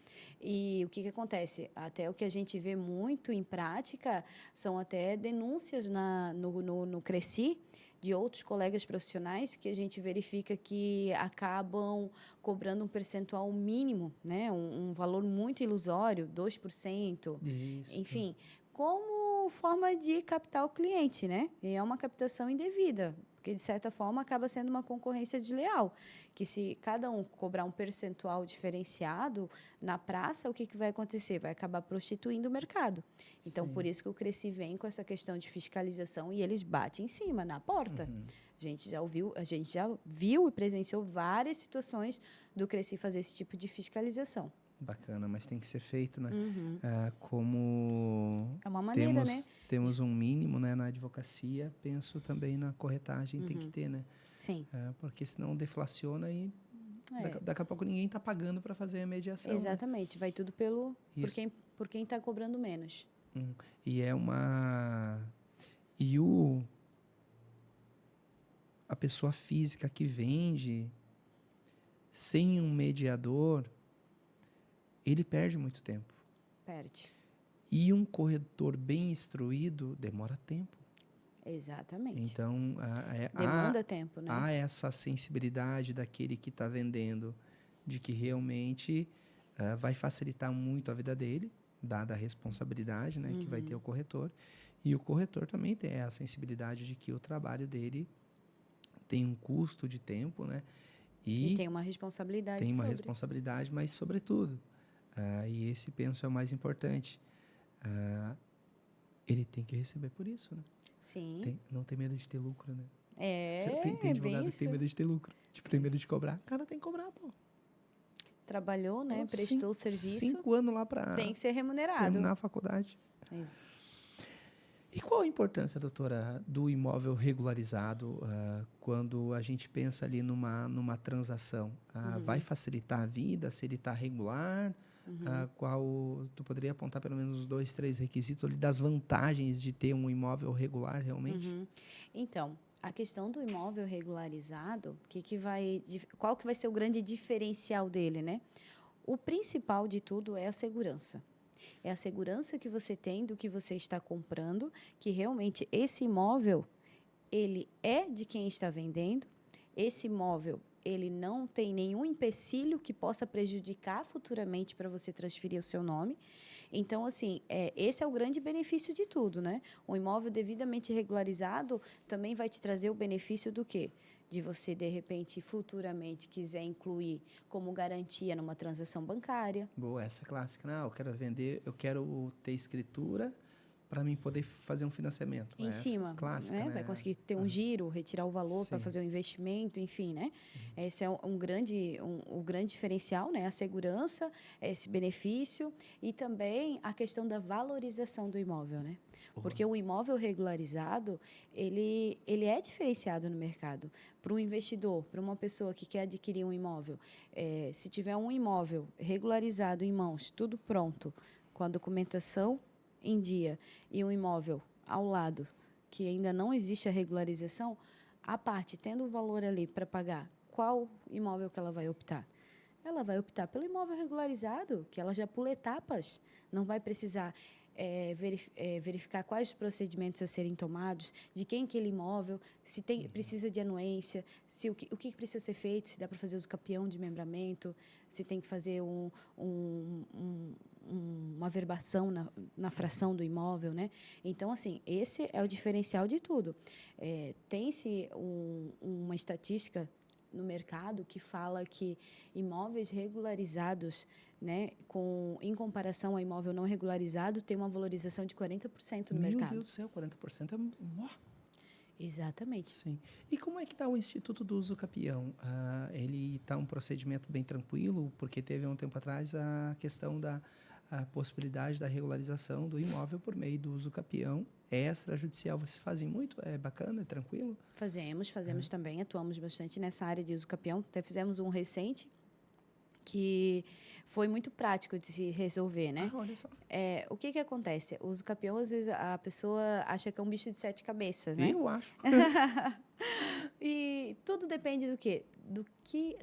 E o que acontece? Até o que a gente vê muito em prática são até denúncias no CRECI, de outros colegas profissionais que a gente verifica que acabam cobrando um percentual mínimo, né? Um valor muito ilusório, 2%. Isso. Enfim, como forma de captar o cliente, né? E é uma captação indevida, porque, de certa forma, acaba sendo uma concorrência desleal, que se cada um cobrar um percentual diferenciado na praça, o que vai acontecer? Vai acabar prostituindo o mercado. Então, por isso que o CRECI vem com essa questão de fiscalização e eles batem em cima, na porta. A gente já viu e presenciou várias situações do CRECI fazer esse tipo de fiscalização. Bacana, mas tem que ser feito, né? Como é uma maneira, né? Temos um mínimo, né, na advocacia, penso também na corretagem tem que ter, né? Sim. Porque senão deflaciona e daqui a pouco ninguém está pagando para fazer a mediação. Exatamente, né? Vai tudo por quem está cobrando menos. E a pessoa física que vende sem um mediador, ele perde muito tempo. Perde. E um corretor bem instruído demora tempo. Exatamente. Então, demanda tempo, né? Há essa sensibilidade daquele que está vendendo, de que realmente vai facilitar muito a vida dele, dada a responsabilidade, né, que vai ter o corretor. E o corretor também tem a sensibilidade de que o trabalho dele tem um custo de tempo, né? E tem uma responsabilidade. Tem uma responsabilidade, mas sobretudo, e esse penso é o mais importante, ele tem que receber por isso, né? Sim. Não tem medo de ter lucro, né? Tem advogado que tem medo de ter lucro. Tipo, tem medo de cobrar. O cara tem que cobrar, pô. Trabalhou, né? Prestou o serviço. 5 anos lá para... Tem que ser remunerado. Terminar a faculdade. E qual a importância, doutora, do imóvel regularizado quando a gente pensa ali numa transação? Vai facilitar a vida se ele está regular? Tu poderia apontar pelo menos os 2, 3 requisitos ali das vantagens de ter um imóvel regular realmente? Então, a questão do imóvel regularizado, qual que vai ser o grande diferencial dele, né? O principal de tudo é a segurança. É a segurança que você tem do que você está comprando, que realmente esse imóvel, ele é de quem está vendendo, esse imóvel ele não tem nenhum empecilho que possa prejudicar futuramente para você transferir o seu nome. Então, assim, esse é o grande benefício de tudo, né? O imóvel devidamente regularizado também vai te trazer o benefício do quê? De você, de repente, futuramente quiser incluir como garantia numa transação bancária. Boa, essa é clássica. Não, eu quero vender, eu quero ter escritura para mim poder fazer um financiamento. Em Essa cima, clássica, né? né? Vai conseguir ter um giro, retirar o valor para Sim. fazer o investimento, enfim, né? Esse é o grande diferencial, né? A segurança, esse benefício e também a questão da valorização do imóvel, né? Porque o imóvel regularizado, ele é diferenciado no mercado. Para um investidor, para uma pessoa que quer adquirir um imóvel, se tiver um imóvel regularizado em mãos, tudo pronto, com a documentação em dia e um imóvel ao lado, que ainda não existe a regularização, a parte tendo o valor ali para pagar, qual imóvel que ela vai optar? Ela vai optar pelo imóvel regularizado, que ela já pula etapas, não vai precisar verificar quais os procedimentos a serem tomados, de quem aquele imóvel, se precisa de anuência, se o que precisa ser feito, se dá para fazer uso capião de membramento, se tem que fazer uma verbação na fração do imóvel, né? Então, assim, esse é o diferencial de tudo. Tem-se uma estatística no mercado que fala que imóveis regularizados, né, em comparação ao imóvel não regularizado, tem uma valorização de 40% no mercado. Meu Deus do céu, 40% é... Exatamente. Sim. E como é que está o Instituto do Uso Capião? Ele está um procedimento bem tranquilo, porque teve há um tempo atrás a questão da possibilidade da regularização do imóvel por meio do uso capião extrajudicial. Vocês fazem muito? É bacana? É tranquilo? Fazemos também, atuamos bastante nessa área de uso capião. Até fizemos um recente que foi muito prático de se resolver, né? Olha só. O que acontece? O uso capião, às vezes, a pessoa acha que é um bicho de 7 cabeças, né? Eu acho. E tudo depende do quê?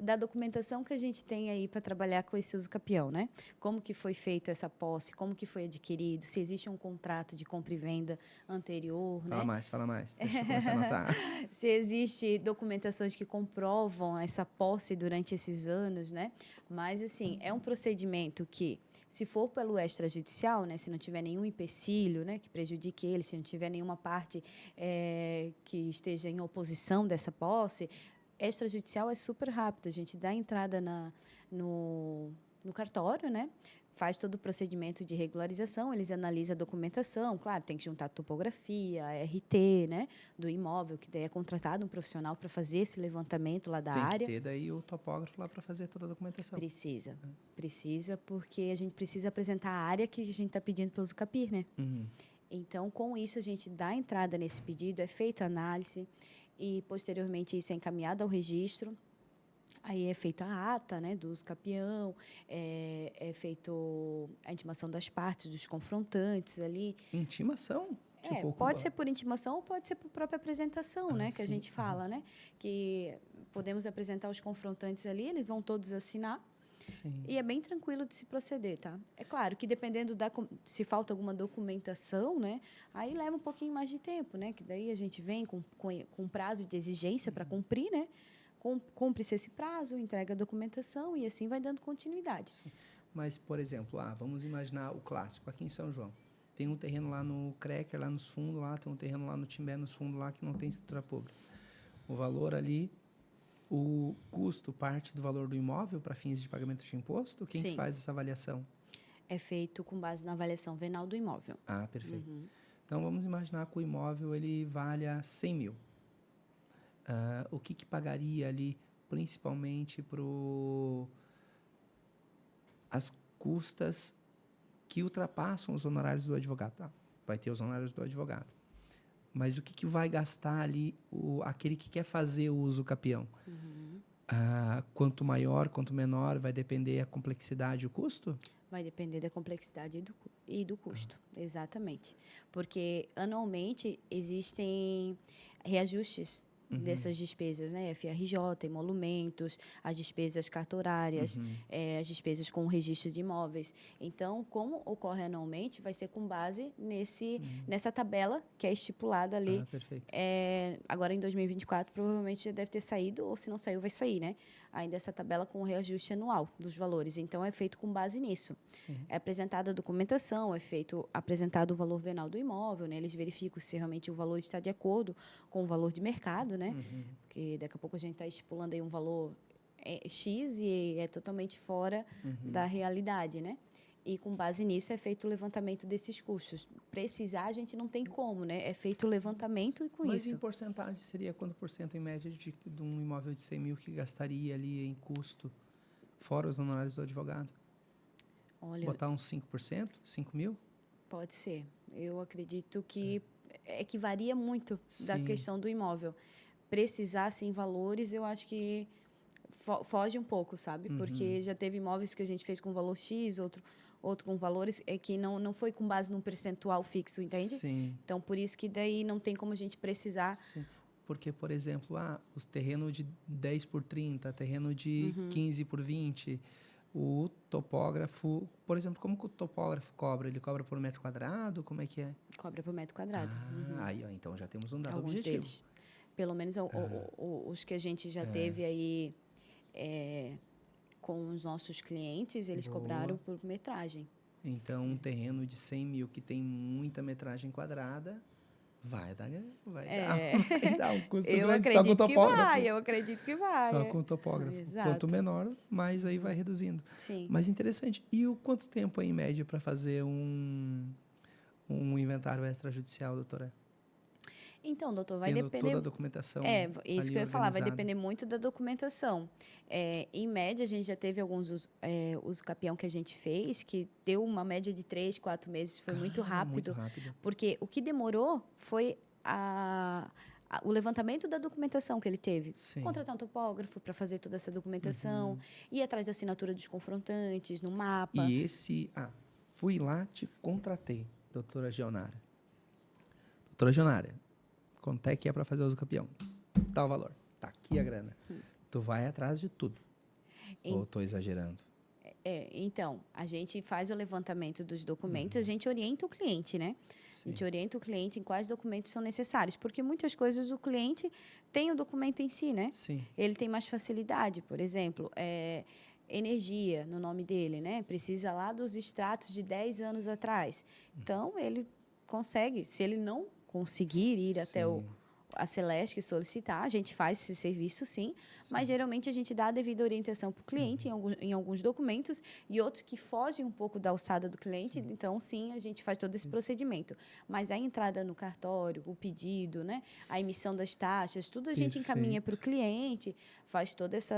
Da documentação que a gente tem aí para trabalhar com esse uso capião, né? Como que foi feita essa posse, como que foi adquirido, se existe um contrato de compra e venda anterior, Fala né? fala mais. Deixa eu começar a anotar. Se existe documentações que comprovam essa posse durante esses anos, né? Mas, assim, é um procedimento que, se for pelo extrajudicial, né, se não tiver nenhum empecilho, né, que prejudique ele, se não tiver nenhuma parte que esteja em oposição dessa posse, extrajudicial é super rápido. A gente dá entrada no cartório, né? Faz todo o procedimento de regularização, eles analisam a documentação, claro, tem que juntar a topografia, a RT, né, do imóvel, que daí é contratado um profissional para fazer esse levantamento lá da área. Tem que ter daí o topógrafo lá para fazer toda a documentação. Precisa, porque a gente precisa apresentar a área que a gente está pedindo para o uso capir, né? Então, com isso, a gente dá entrada nesse pedido, é feita a análise e, posteriormente, isso é encaminhado ao registro. Aí é feita a ata, né, do uso capião, é feito a intimação das partes, dos confrontantes ali. Intimação? Pode ser por intimação ou pode ser por própria apresentação, né, que sim. a gente fala, né? Que podemos apresentar os confrontantes ali, eles vão todos assinar. Sim. E é bem tranquilo de se proceder, tá? É claro que dependendo se falta alguma documentação, né, aí leva um pouquinho mais de tempo, né? Que daí a gente vem com prazo de exigência para cumprir, né? Cumpre-se esse prazo, entrega a documentação e assim vai dando continuidade. Sim. Mas, por exemplo, vamos imaginar o clássico aqui em São João. Tem um terreno lá no Cracker, lá nos fundos, tem um terreno lá no Timbé, nos fundos, lá que não tem estrutura pública. O valor ali, o custo parte do valor do imóvel para fins de pagamento de imposto? Quem que faz essa avaliação? É feito com base na avaliação venal do imóvel. Perfeito. Então, vamos imaginar que o imóvel ele valha 100 mil. O que pagaria ali, principalmente, para as custas que ultrapassam os honorários do advogado? Vai ter os honorários do advogado. Mas o que vai gastar ali aquele que quer fazer o uso capião? Quanto maior, quanto menor, vai depender a complexidade e o custo? Vai depender da complexidade e do custo, exatamente. Porque, anualmente, existem reajustes dessas despesas, né? FRJ, emolumentos, as despesas cartorárias, as despesas com o registro de imóveis. Então, como ocorre anualmente, vai ser com base nessa tabela que é estipulada ali. Perfeito. Agora, em 2024, provavelmente já deve ter saído, ou se não saiu, vai sair, né? Ainda essa tabela com o reajuste anual dos valores. Então, é feito com base nisso. Sim. É apresentada a documentação, apresentado o valor venal do imóvel, né? Eles verificam se realmente o valor está de acordo com o valor de mercado, né? Porque daqui a pouco a gente está estipulando aí um valor X e é totalmente fora da realidade, né? E com base nisso é feito o levantamento desses custos. Precisar a gente não tem como, né? É feito o levantamento e com Mas isso. em porcentagem seria quanto por cento em média de um imóvel de 100 mil que gastaria ali em custo, fora os honorários do advogado? Olha, Botar uns 5%? 5 mil? pode ser. Eu acredito que varia muito da Sim. questão do imóvel. Precisar, assim, valores, eu acho que foge um pouco, sabe? Porque já teve imóveis que a gente fez com valor X, outro com valores que não foi com base num percentual fixo, entende? Sim. Então, por isso que daí não tem como a gente precisar. Sim. Porque, por exemplo, os terrenos de 10 por 30, terreno de 15 por 20, o topógrafo... Por exemplo, como que o topógrafo cobra? Ele cobra por metro quadrado? Como é que é? Cobra por metro quadrado. Aí, ó, então já temos um dado Alguns objetivo. deles. Pelo menos os que a gente já teve aí com os nossos clientes, eles cobraram por metragem. Então, um terreno de 100 mil que tem muita metragem quadrada vai dar um custo grande só com o topógrafo. Eu acredito que vai. Só com o topógrafo. Exato. Quanto menor, mais aí vai reduzindo. Sim. Mas interessante. E o quanto tempo, em média, para fazer um inventário extrajudicial, doutora? Então, doutor, vai Tendo depender... toda a documentação isso que eu ia falar, vai depender muito da documentação. Em média, a gente já teve alguns uso capião que a gente fez, que deu uma média de 3, 4 meses, foi muito rápido. Porque o que demorou foi o levantamento da documentação que ele teve. Sim. Contratar um topógrafo para fazer toda essa documentação, ir atrás da assinatura dos confrontantes, no mapa. E fui lá, te contratei, doutora Gionara. Doutora Gionara, quanto é que é para fazer o uso capião? Tal valor. Tá aqui a grana. Tu vai atrás de tudo. Ou estou exagerando? Então, a gente faz o levantamento dos documentos, a gente orienta o cliente, né? Sim. A gente orienta o cliente em quais documentos são necessários, porque muitas coisas o cliente tem o documento em si, né? Sim. Ele tem mais facilidade, por exemplo, energia no nome dele, né? Precisa lá dos extratos de 10 anos atrás. Então, ele consegue, se ele não conseguir ir até a Celesc e solicitar, a gente faz esse serviço, sim, mas geralmente a gente dá a devida orientação para o cliente em alguns documentos e outros que fogem um pouco da alçada do cliente, então, sim, a gente faz todo esse procedimento. Mas a entrada no cartório, o pedido, né, a emissão das taxas, tudo a gente encaminha para o cliente, faz todo esse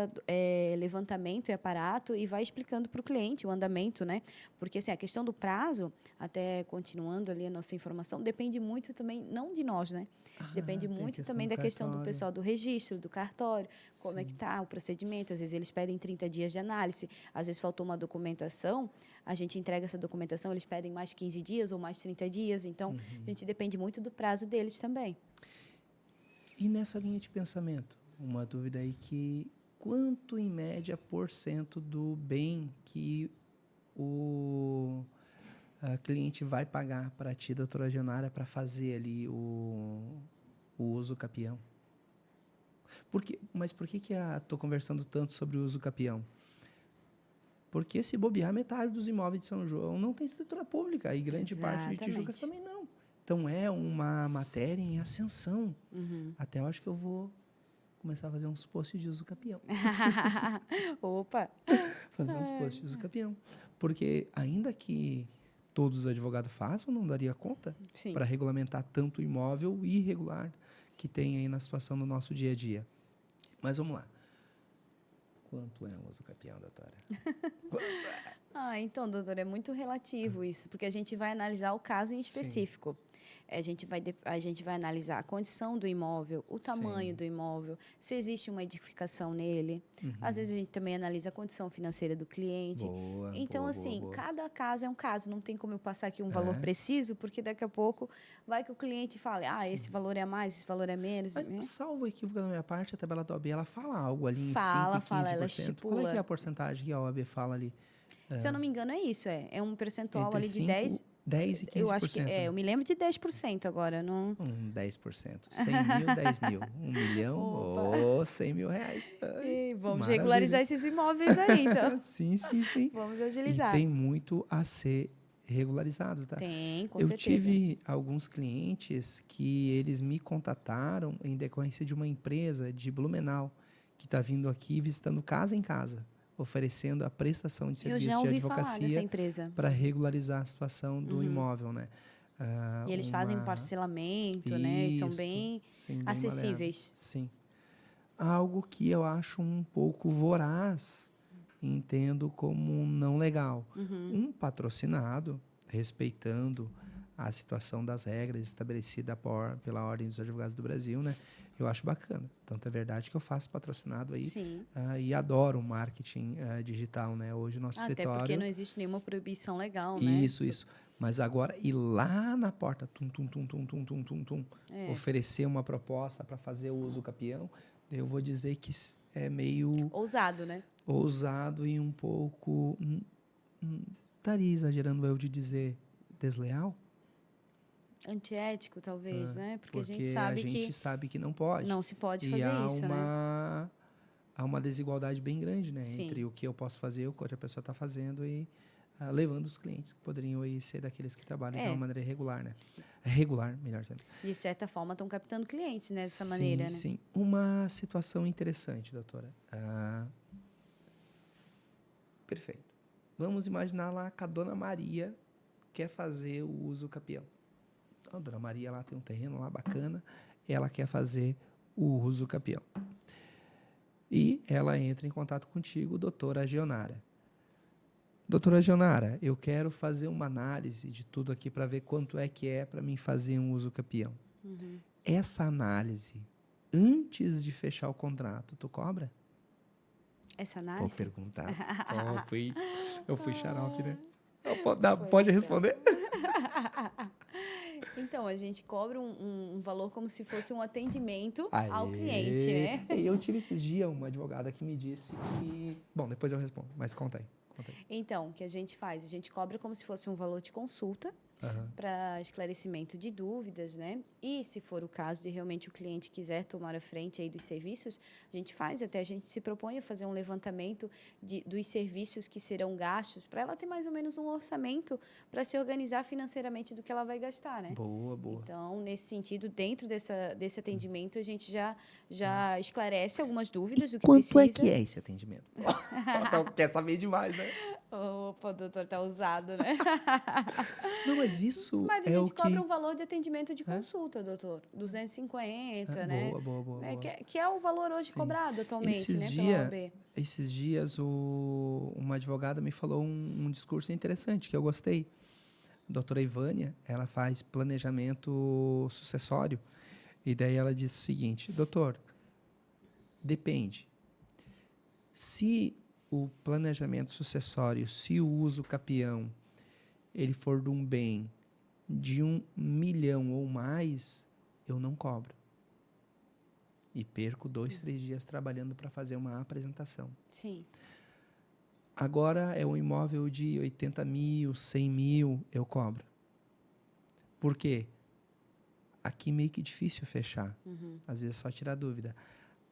levantamento e aparato e vai explicando para o cliente o andamento, né, porque, assim, a questão do prazo, até continuando ali a nossa informação, depende muito também, não de nós, né, depende muito também da questão do pessoal do registro, do cartório, como é que está o procedimento. Às vezes eles pedem 30 dias de análise, às vezes faltou uma documentação, a gente entrega essa documentação, eles pedem mais 15 dias ou mais 30 dias, então a gente depende muito do prazo deles também. E nessa linha de pensamento, uma dúvida aí que quanto em média % do bem que o cliente vai pagar para ti, doutora Gionara, para fazer ali o uso capião? Mas por que estou conversando tanto sobre o uso capião? Porque se bobear, metade dos imóveis de São João não tem escritura pública e grande parte de Tijucas também não. Então, é uma matéria em ascensão. Até eu acho que eu vou começar a fazer uns posts de uso capião. Opa! Fazer uns posts de uso capião. Porque ainda que todos os advogados façam, não daria conta para regulamentar tanto imóvel irregular que tem aí na situação do nosso dia a dia. Mas vamos lá. Quanto é um uso capião, doutora? Então, doutor, é muito relativo isso, porque a gente vai analisar o caso em específico. A gente vai analisar a condição do imóvel, o tamanho Sim. do imóvel, se existe uma edificação nele. Às vezes a gente também analisa a condição financeira do cliente. Boa, Então, boa, assim, boa. cada caso é um caso. Não tem como eu passar aqui um valor preciso, porque daqui a pouco vai que o cliente fale, esse valor é a mais, esse valor é menos. Mas, Né? salvo equívoco da minha parte, a tabela da OAB, ela fala algo ali em 5% Fala, e ela 15%. Qual é que é estipula. a porcentagem que a OAB fala ali? Se eu não me engano, é isso. É um percentual Entre ali de 10 e 15%, eu acho que né? eu me lembro de 10% agora. Não... 10%. 100 mil, 10 mil. 1 milhão, Opa. 100 mil reais. Ai, Vamos maravilha. regularizar esses imóveis aí, então. Sim, sim, sim. Vamos E agilizar. tem muito a ser regularizado, tá? Tem, com Eu certeza. tive alguns clientes que eles me contataram em decorrência de uma empresa de Blumenau que está vindo aqui visitando casa em casa, oferecendo a prestação de Eu serviço já de ouvi falar dessa advocacia empresa. para regularizar a situação do imóvel, né? E eles fazem parcelamento, né? E são bem sim, bem acessíveis. maleável. Sim. Algo que eu acho um pouco voraz, entendo como não legal. Um patrocinado, respeitando a situação das regras estabelecidas pela Ordem dos Advogados do Brasil, né? Eu acho bacana. Tanto é verdade que eu faço patrocinado aí e adoro o marketing digital, né? Hoje o nosso escritório... Até porque não existe nenhuma proibição legal, né? Isso. Mas agora, ir lá na porta, oferecer uma proposta para fazer o uso capião, eu vou dizer que é meio... Ousado, né? Ousado e um pouco... estaria exagerando eu de dizer desleal? Antiético, talvez, né? Porque Porque a gente sabe que não pode. não se pode E fazer há isso, né? há uma desigualdade bem grande, né? Sim. Entre o que eu posso fazer e o que outra pessoa está fazendo e levando os clientes que poderiam aí ser daqueles que trabalham de uma maneira irregular, né? Regular, melhor dizendo. De certa forma, estão captando clientes dessa maneira, né? Sim. Uma situação interessante, doutora. Perfeito. Vamos imaginar lá que a Dona Maria quer fazer o uso capião. A Dona Maria lá tem um terreno lá bacana, ela quer fazer o uso capião. E ela entra em contato contigo, doutora Gionara. Doutora Gionara, eu quero fazer uma análise de tudo aqui para ver quanto é que é para mim fazer um uso capião. Essa análise, antes de fechar o contrato, tu cobra? Essa análise? Vou perguntar. Eu fui xarope, né? Pode responder? Então, a gente cobra um valor como se fosse um atendimento ao cliente, né? Eu tive esses dias uma advogada que me disse que... Bom, depois eu respondo, mas conta aí. Então, o que a gente faz? A gente cobra como se fosse um valor de consulta para esclarecimento de dúvidas, né? E, se for o caso de realmente o cliente quiser tomar a frente aí dos serviços, a gente se propõe a fazer um levantamento dos serviços que serão gastos para ela ter mais ou menos um orçamento para se organizar financeiramente do que ela vai gastar, né? Boa. Então, nesse sentido, dentro desse atendimento, a gente já esclarece algumas dúvidas do que precisa. Quanto é que é esse atendimento? Então, quer saber demais, né? Opa, o doutor tá usado, né? Não, mas isso Mas a é o gente que... cobra um valor de atendimento de consulta, doutor. 250, né? Boa. Que é o valor hoje cobrado atualmente, né? Pela OAB. Esses dias, uma advogada me falou um discurso interessante, que eu gostei. A doutora Ivânia, ela faz planejamento sucessório. E daí ela disse o seguinte: doutor, depende. Se o planejamento sucessório, se o uso capião, ele for de um bem de 1 milhão ou mais, eu não cobro. E perco 2, 3 dias trabalhando para fazer uma apresentação. Sim. Agora é um imóvel de 80 mil, 100 mil, eu cobro. Por quê? Aqui meio que difícil fechar. Às vezes é só tirar dúvida.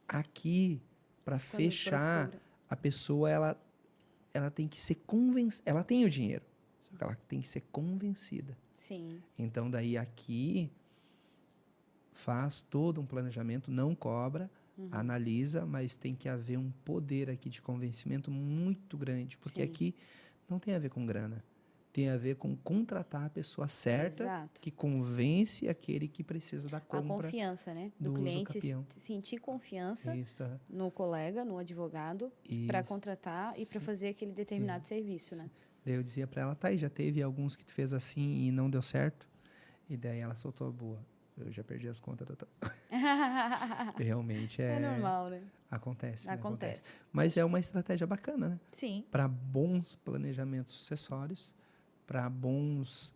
Aqui, para fechar, a pessoa ela tem que ser convencida. Ela tem o dinheiro, só que ela tem que ser convencida. Sim. Então, daí aqui, faz todo um planejamento, não cobra, analisa, mas tem que haver um poder aqui de convencimento muito grande, porque aqui não tem a ver com grana, tem a ver com contratar a pessoa certa, que convence aquele que precisa da compra. A confiança, né? Do cliente sentir confiança no colega, no advogado, para contratar e para fazer aquele determinado serviço, né? Daí eu dizia para ela, tá, e já teve alguns que tu fez assim e não deu certo? E daí ela soltou a boa. Eu já perdi as contas, doutor. Realmente É normal, né? acontece, né? Acontece. Acontece. Mas é uma estratégia bacana, né? Sim. Para bons planejamentos sucessórios, para bons...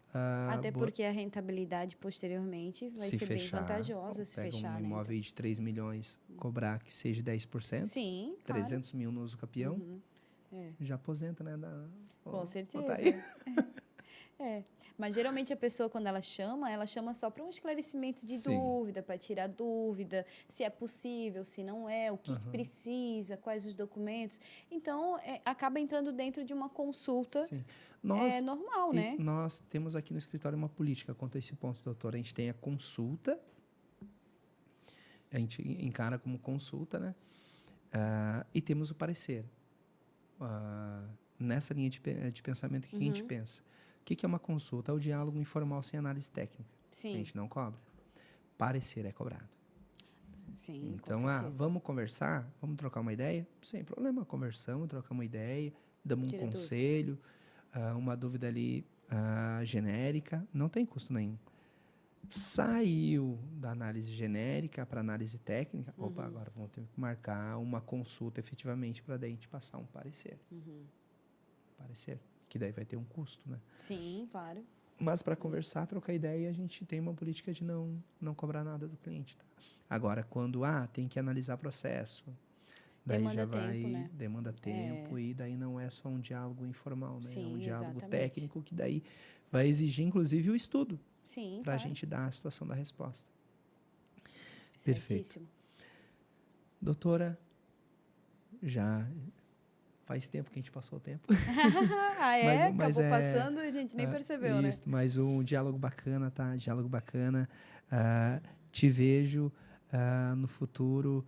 Até porque a rentabilidade posteriormente vai se ser bem fechar, vantajosa se pega fechar, um né? imóvel aí de 3 milhões, cobrar que seja 10%, Sim, claro. 300 mil no uso capião, já aposenta, né? Com certeza. Tá aí. Mas geralmente a pessoa, quando ela chama só para um esclarecimento de Sim. dúvida, para tirar dúvida, se é possível, se não é, o que precisa, quais os documentos. Então, acaba entrando dentro de uma consulta Sim. normal, né? Nós temos aqui no escritório uma política quanto a esse ponto, doutor. A gente tem a consulta, a gente encara como consulta, né? E temos o parecer. Nessa linha de pensamento, o que a gente pensa? O que é uma consulta? É o diálogo informal sem análise técnica. Sim. A gente não cobra. Parecer é cobrado. Sim, Então, com certeza. vamos conversar? Vamos trocar uma ideia? Sem problema, conversamos, trocamos uma ideia, damos um conselho, uma dúvida ali genérica, não tem custo nenhum. Saiu da análise genérica para análise técnica, opa, agora vamos ter que marcar uma consulta efetivamente para daí a gente passar um parecer. Parecer, que daí vai ter um custo, né? Sim, claro. Mas para conversar, trocar ideia, a gente tem uma política de não cobrar nada do cliente. Tá? Agora, quando tem que analisar processo, daí Demanda já vai, tempo, né? demanda tempo, e daí não é só um diálogo informal, né? Sim, é um diálogo exatamente. técnico que daí vai exigir, inclusive, o estudo para a claro. gente dar a situação da resposta. Certíssimo. Perfeito. Doutora, já faz tempo que a gente passou o tempo. Acabou passando e a gente nem percebeu, né? Mas um diálogo bacana, tá? Diálogo bacana. Te vejo no futuro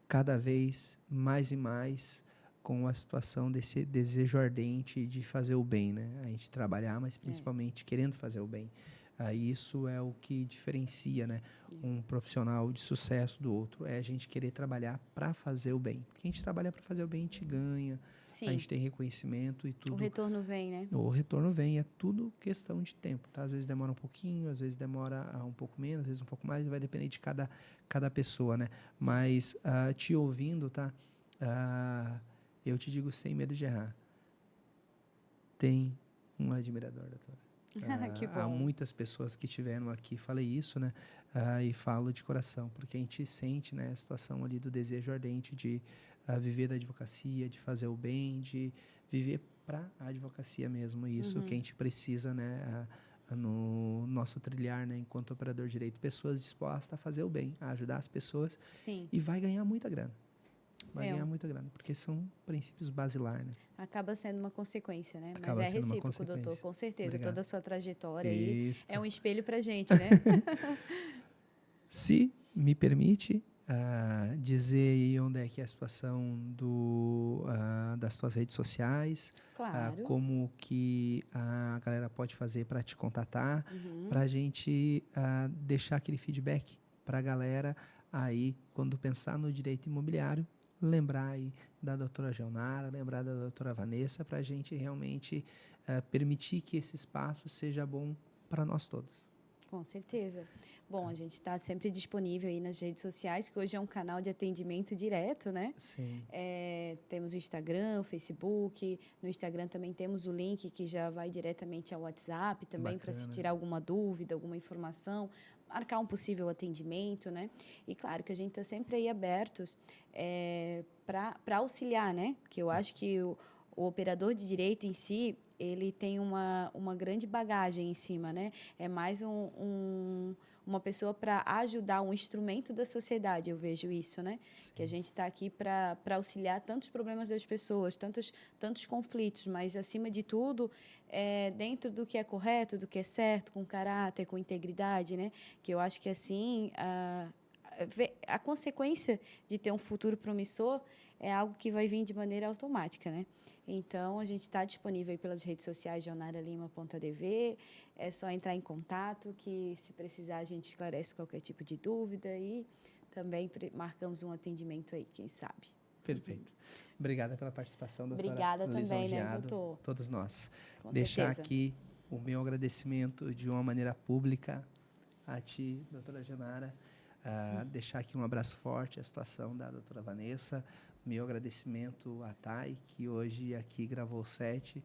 cada vez mais e mais com a situação desse desejo ardente de fazer o bem, né? A gente trabalhar, mas principalmente querendo fazer o bem. Isso é o que diferencia, né, um profissional de sucesso do outro. É a gente querer trabalhar para fazer o bem. Porque a gente trabalha para fazer o bem, a gente ganha, a gente tem reconhecimento e tudo. O retorno vem, né? O retorno vem, é tudo questão de tempo, tá? Às vezes demora um pouquinho, às vezes demora um pouco menos, às vezes um pouco mais, vai depender de cada pessoa, né? Mas te ouvindo, tá? Eu te digo sem medo de errar. Tem um admirador, doutora. Que bom. Há muitas pessoas que estiveram aqui, falei isso, né? E falo de coração, porque a gente sente, né, a situação ali do desejo ardente de viver da advocacia, de fazer o bem, de viver para a advocacia mesmo. E isso que a gente precisa, né, no nosso trilhar, né, enquanto operador de direito, pessoas dispostas a fazer o bem, a ajudar as pessoas. Sim. E vai ganhar muita grana. Vai ganhar muita grana, porque são princípios basilares, né? Acaba sendo uma consequência, né? Acaba Mas é sendo uma recíproco, doutor, com certeza. Obrigado. Toda a sua trajetória aí Isso. é um espelho pra gente, né? Se me permite dizer aí onde é que é a situação das tuas redes sociais, Claro. como que a galera pode fazer para te contatar, para a gente deixar aquele feedback para a galera aí, quando pensar no direito imobiliário, lembrar aí da doutora Geonara, lembrar da doutora Vanessa, para a gente realmente permitir que esse espaço seja bom para nós todos. Com certeza. Bom, a gente está sempre disponível aí nas redes sociais, que hoje é um canal de atendimento direto, né? Sim. Temos o Instagram, o Facebook. No Instagram também temos o link que já vai diretamente ao WhatsApp também para se tirar alguma dúvida, alguma informação, marcar um possível atendimento, né? E claro que a gente está sempre aí abertos para auxiliar, né? Que eu acho que o operador de direito em si, ele tem uma grande bagagem em cima, né? É mais uma pessoa para ajudar, um instrumento da sociedade, eu vejo isso, né? Sim. Que a gente está aqui para auxiliar tantos problemas das pessoas, tantos conflitos, mas, acima de tudo, dentro do que é correto, do que é certo, com caráter, com integridade, né? Que eu acho que, assim, a consequência de ter um futuro promissor é algo que vai vir de maneira automática, né? Então, a gente está disponível aí pelas redes sociais JeonaRaLima.dv. É só entrar em contato, que se precisar a gente esclarece qualquer tipo de dúvida e também marcamos um atendimento aí, quem sabe. Perfeito. Obrigada pela participação, doutora. Obrigada também, né, Lisonjeado, doutor? todos nós. Com Deixar certeza. aqui o meu agradecimento de uma maneira pública a ti, doutora Genara. Deixar aqui um abraço forte à situação da doutora Vanessa. Meu agradecimento à Thay, que hoje aqui gravou o set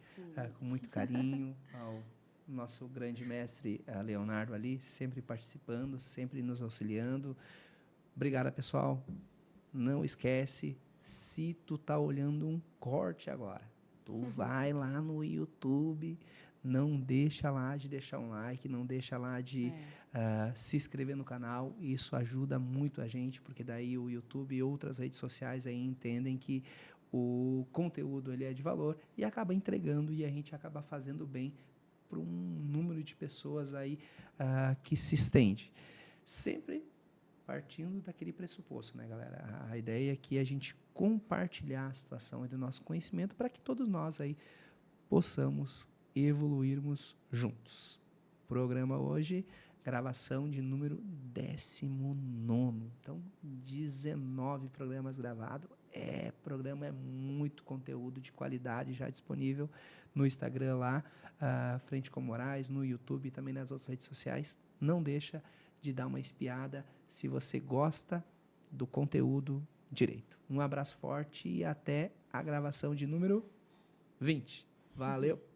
com muito carinho, ao nosso grande mestre Leonardo ali, sempre participando, sempre nos auxiliando. Obrigado, pessoal. Não esquece, se tu tá olhando um corte agora, tu vai lá no YouTube, não deixa lá de deixar um like, não deixa lá de se inscrever no canal. Isso ajuda muito a gente, porque daí o YouTube e outras redes sociais aí entendem que o conteúdo ele é de valor e acaba entregando, e a gente acaba fazendo bem para um número de pessoas aí que se estende. Sempre partindo daquele pressuposto, né, galera? A ideia é que a gente compartilhar a situação e do nosso conhecimento para que todos nós aí possamos evoluirmos juntos. Programa hoje, gravação de número 19º. Então, 19 programas gravados. Programa é muito conteúdo de qualidade já disponível no Instagram lá, Frente com Moraes, no YouTube e também nas outras redes sociais. Não deixa de dar uma espiada se você gosta do conteúdo direito. Um abraço forte e até a gravação de número 20. Valeu!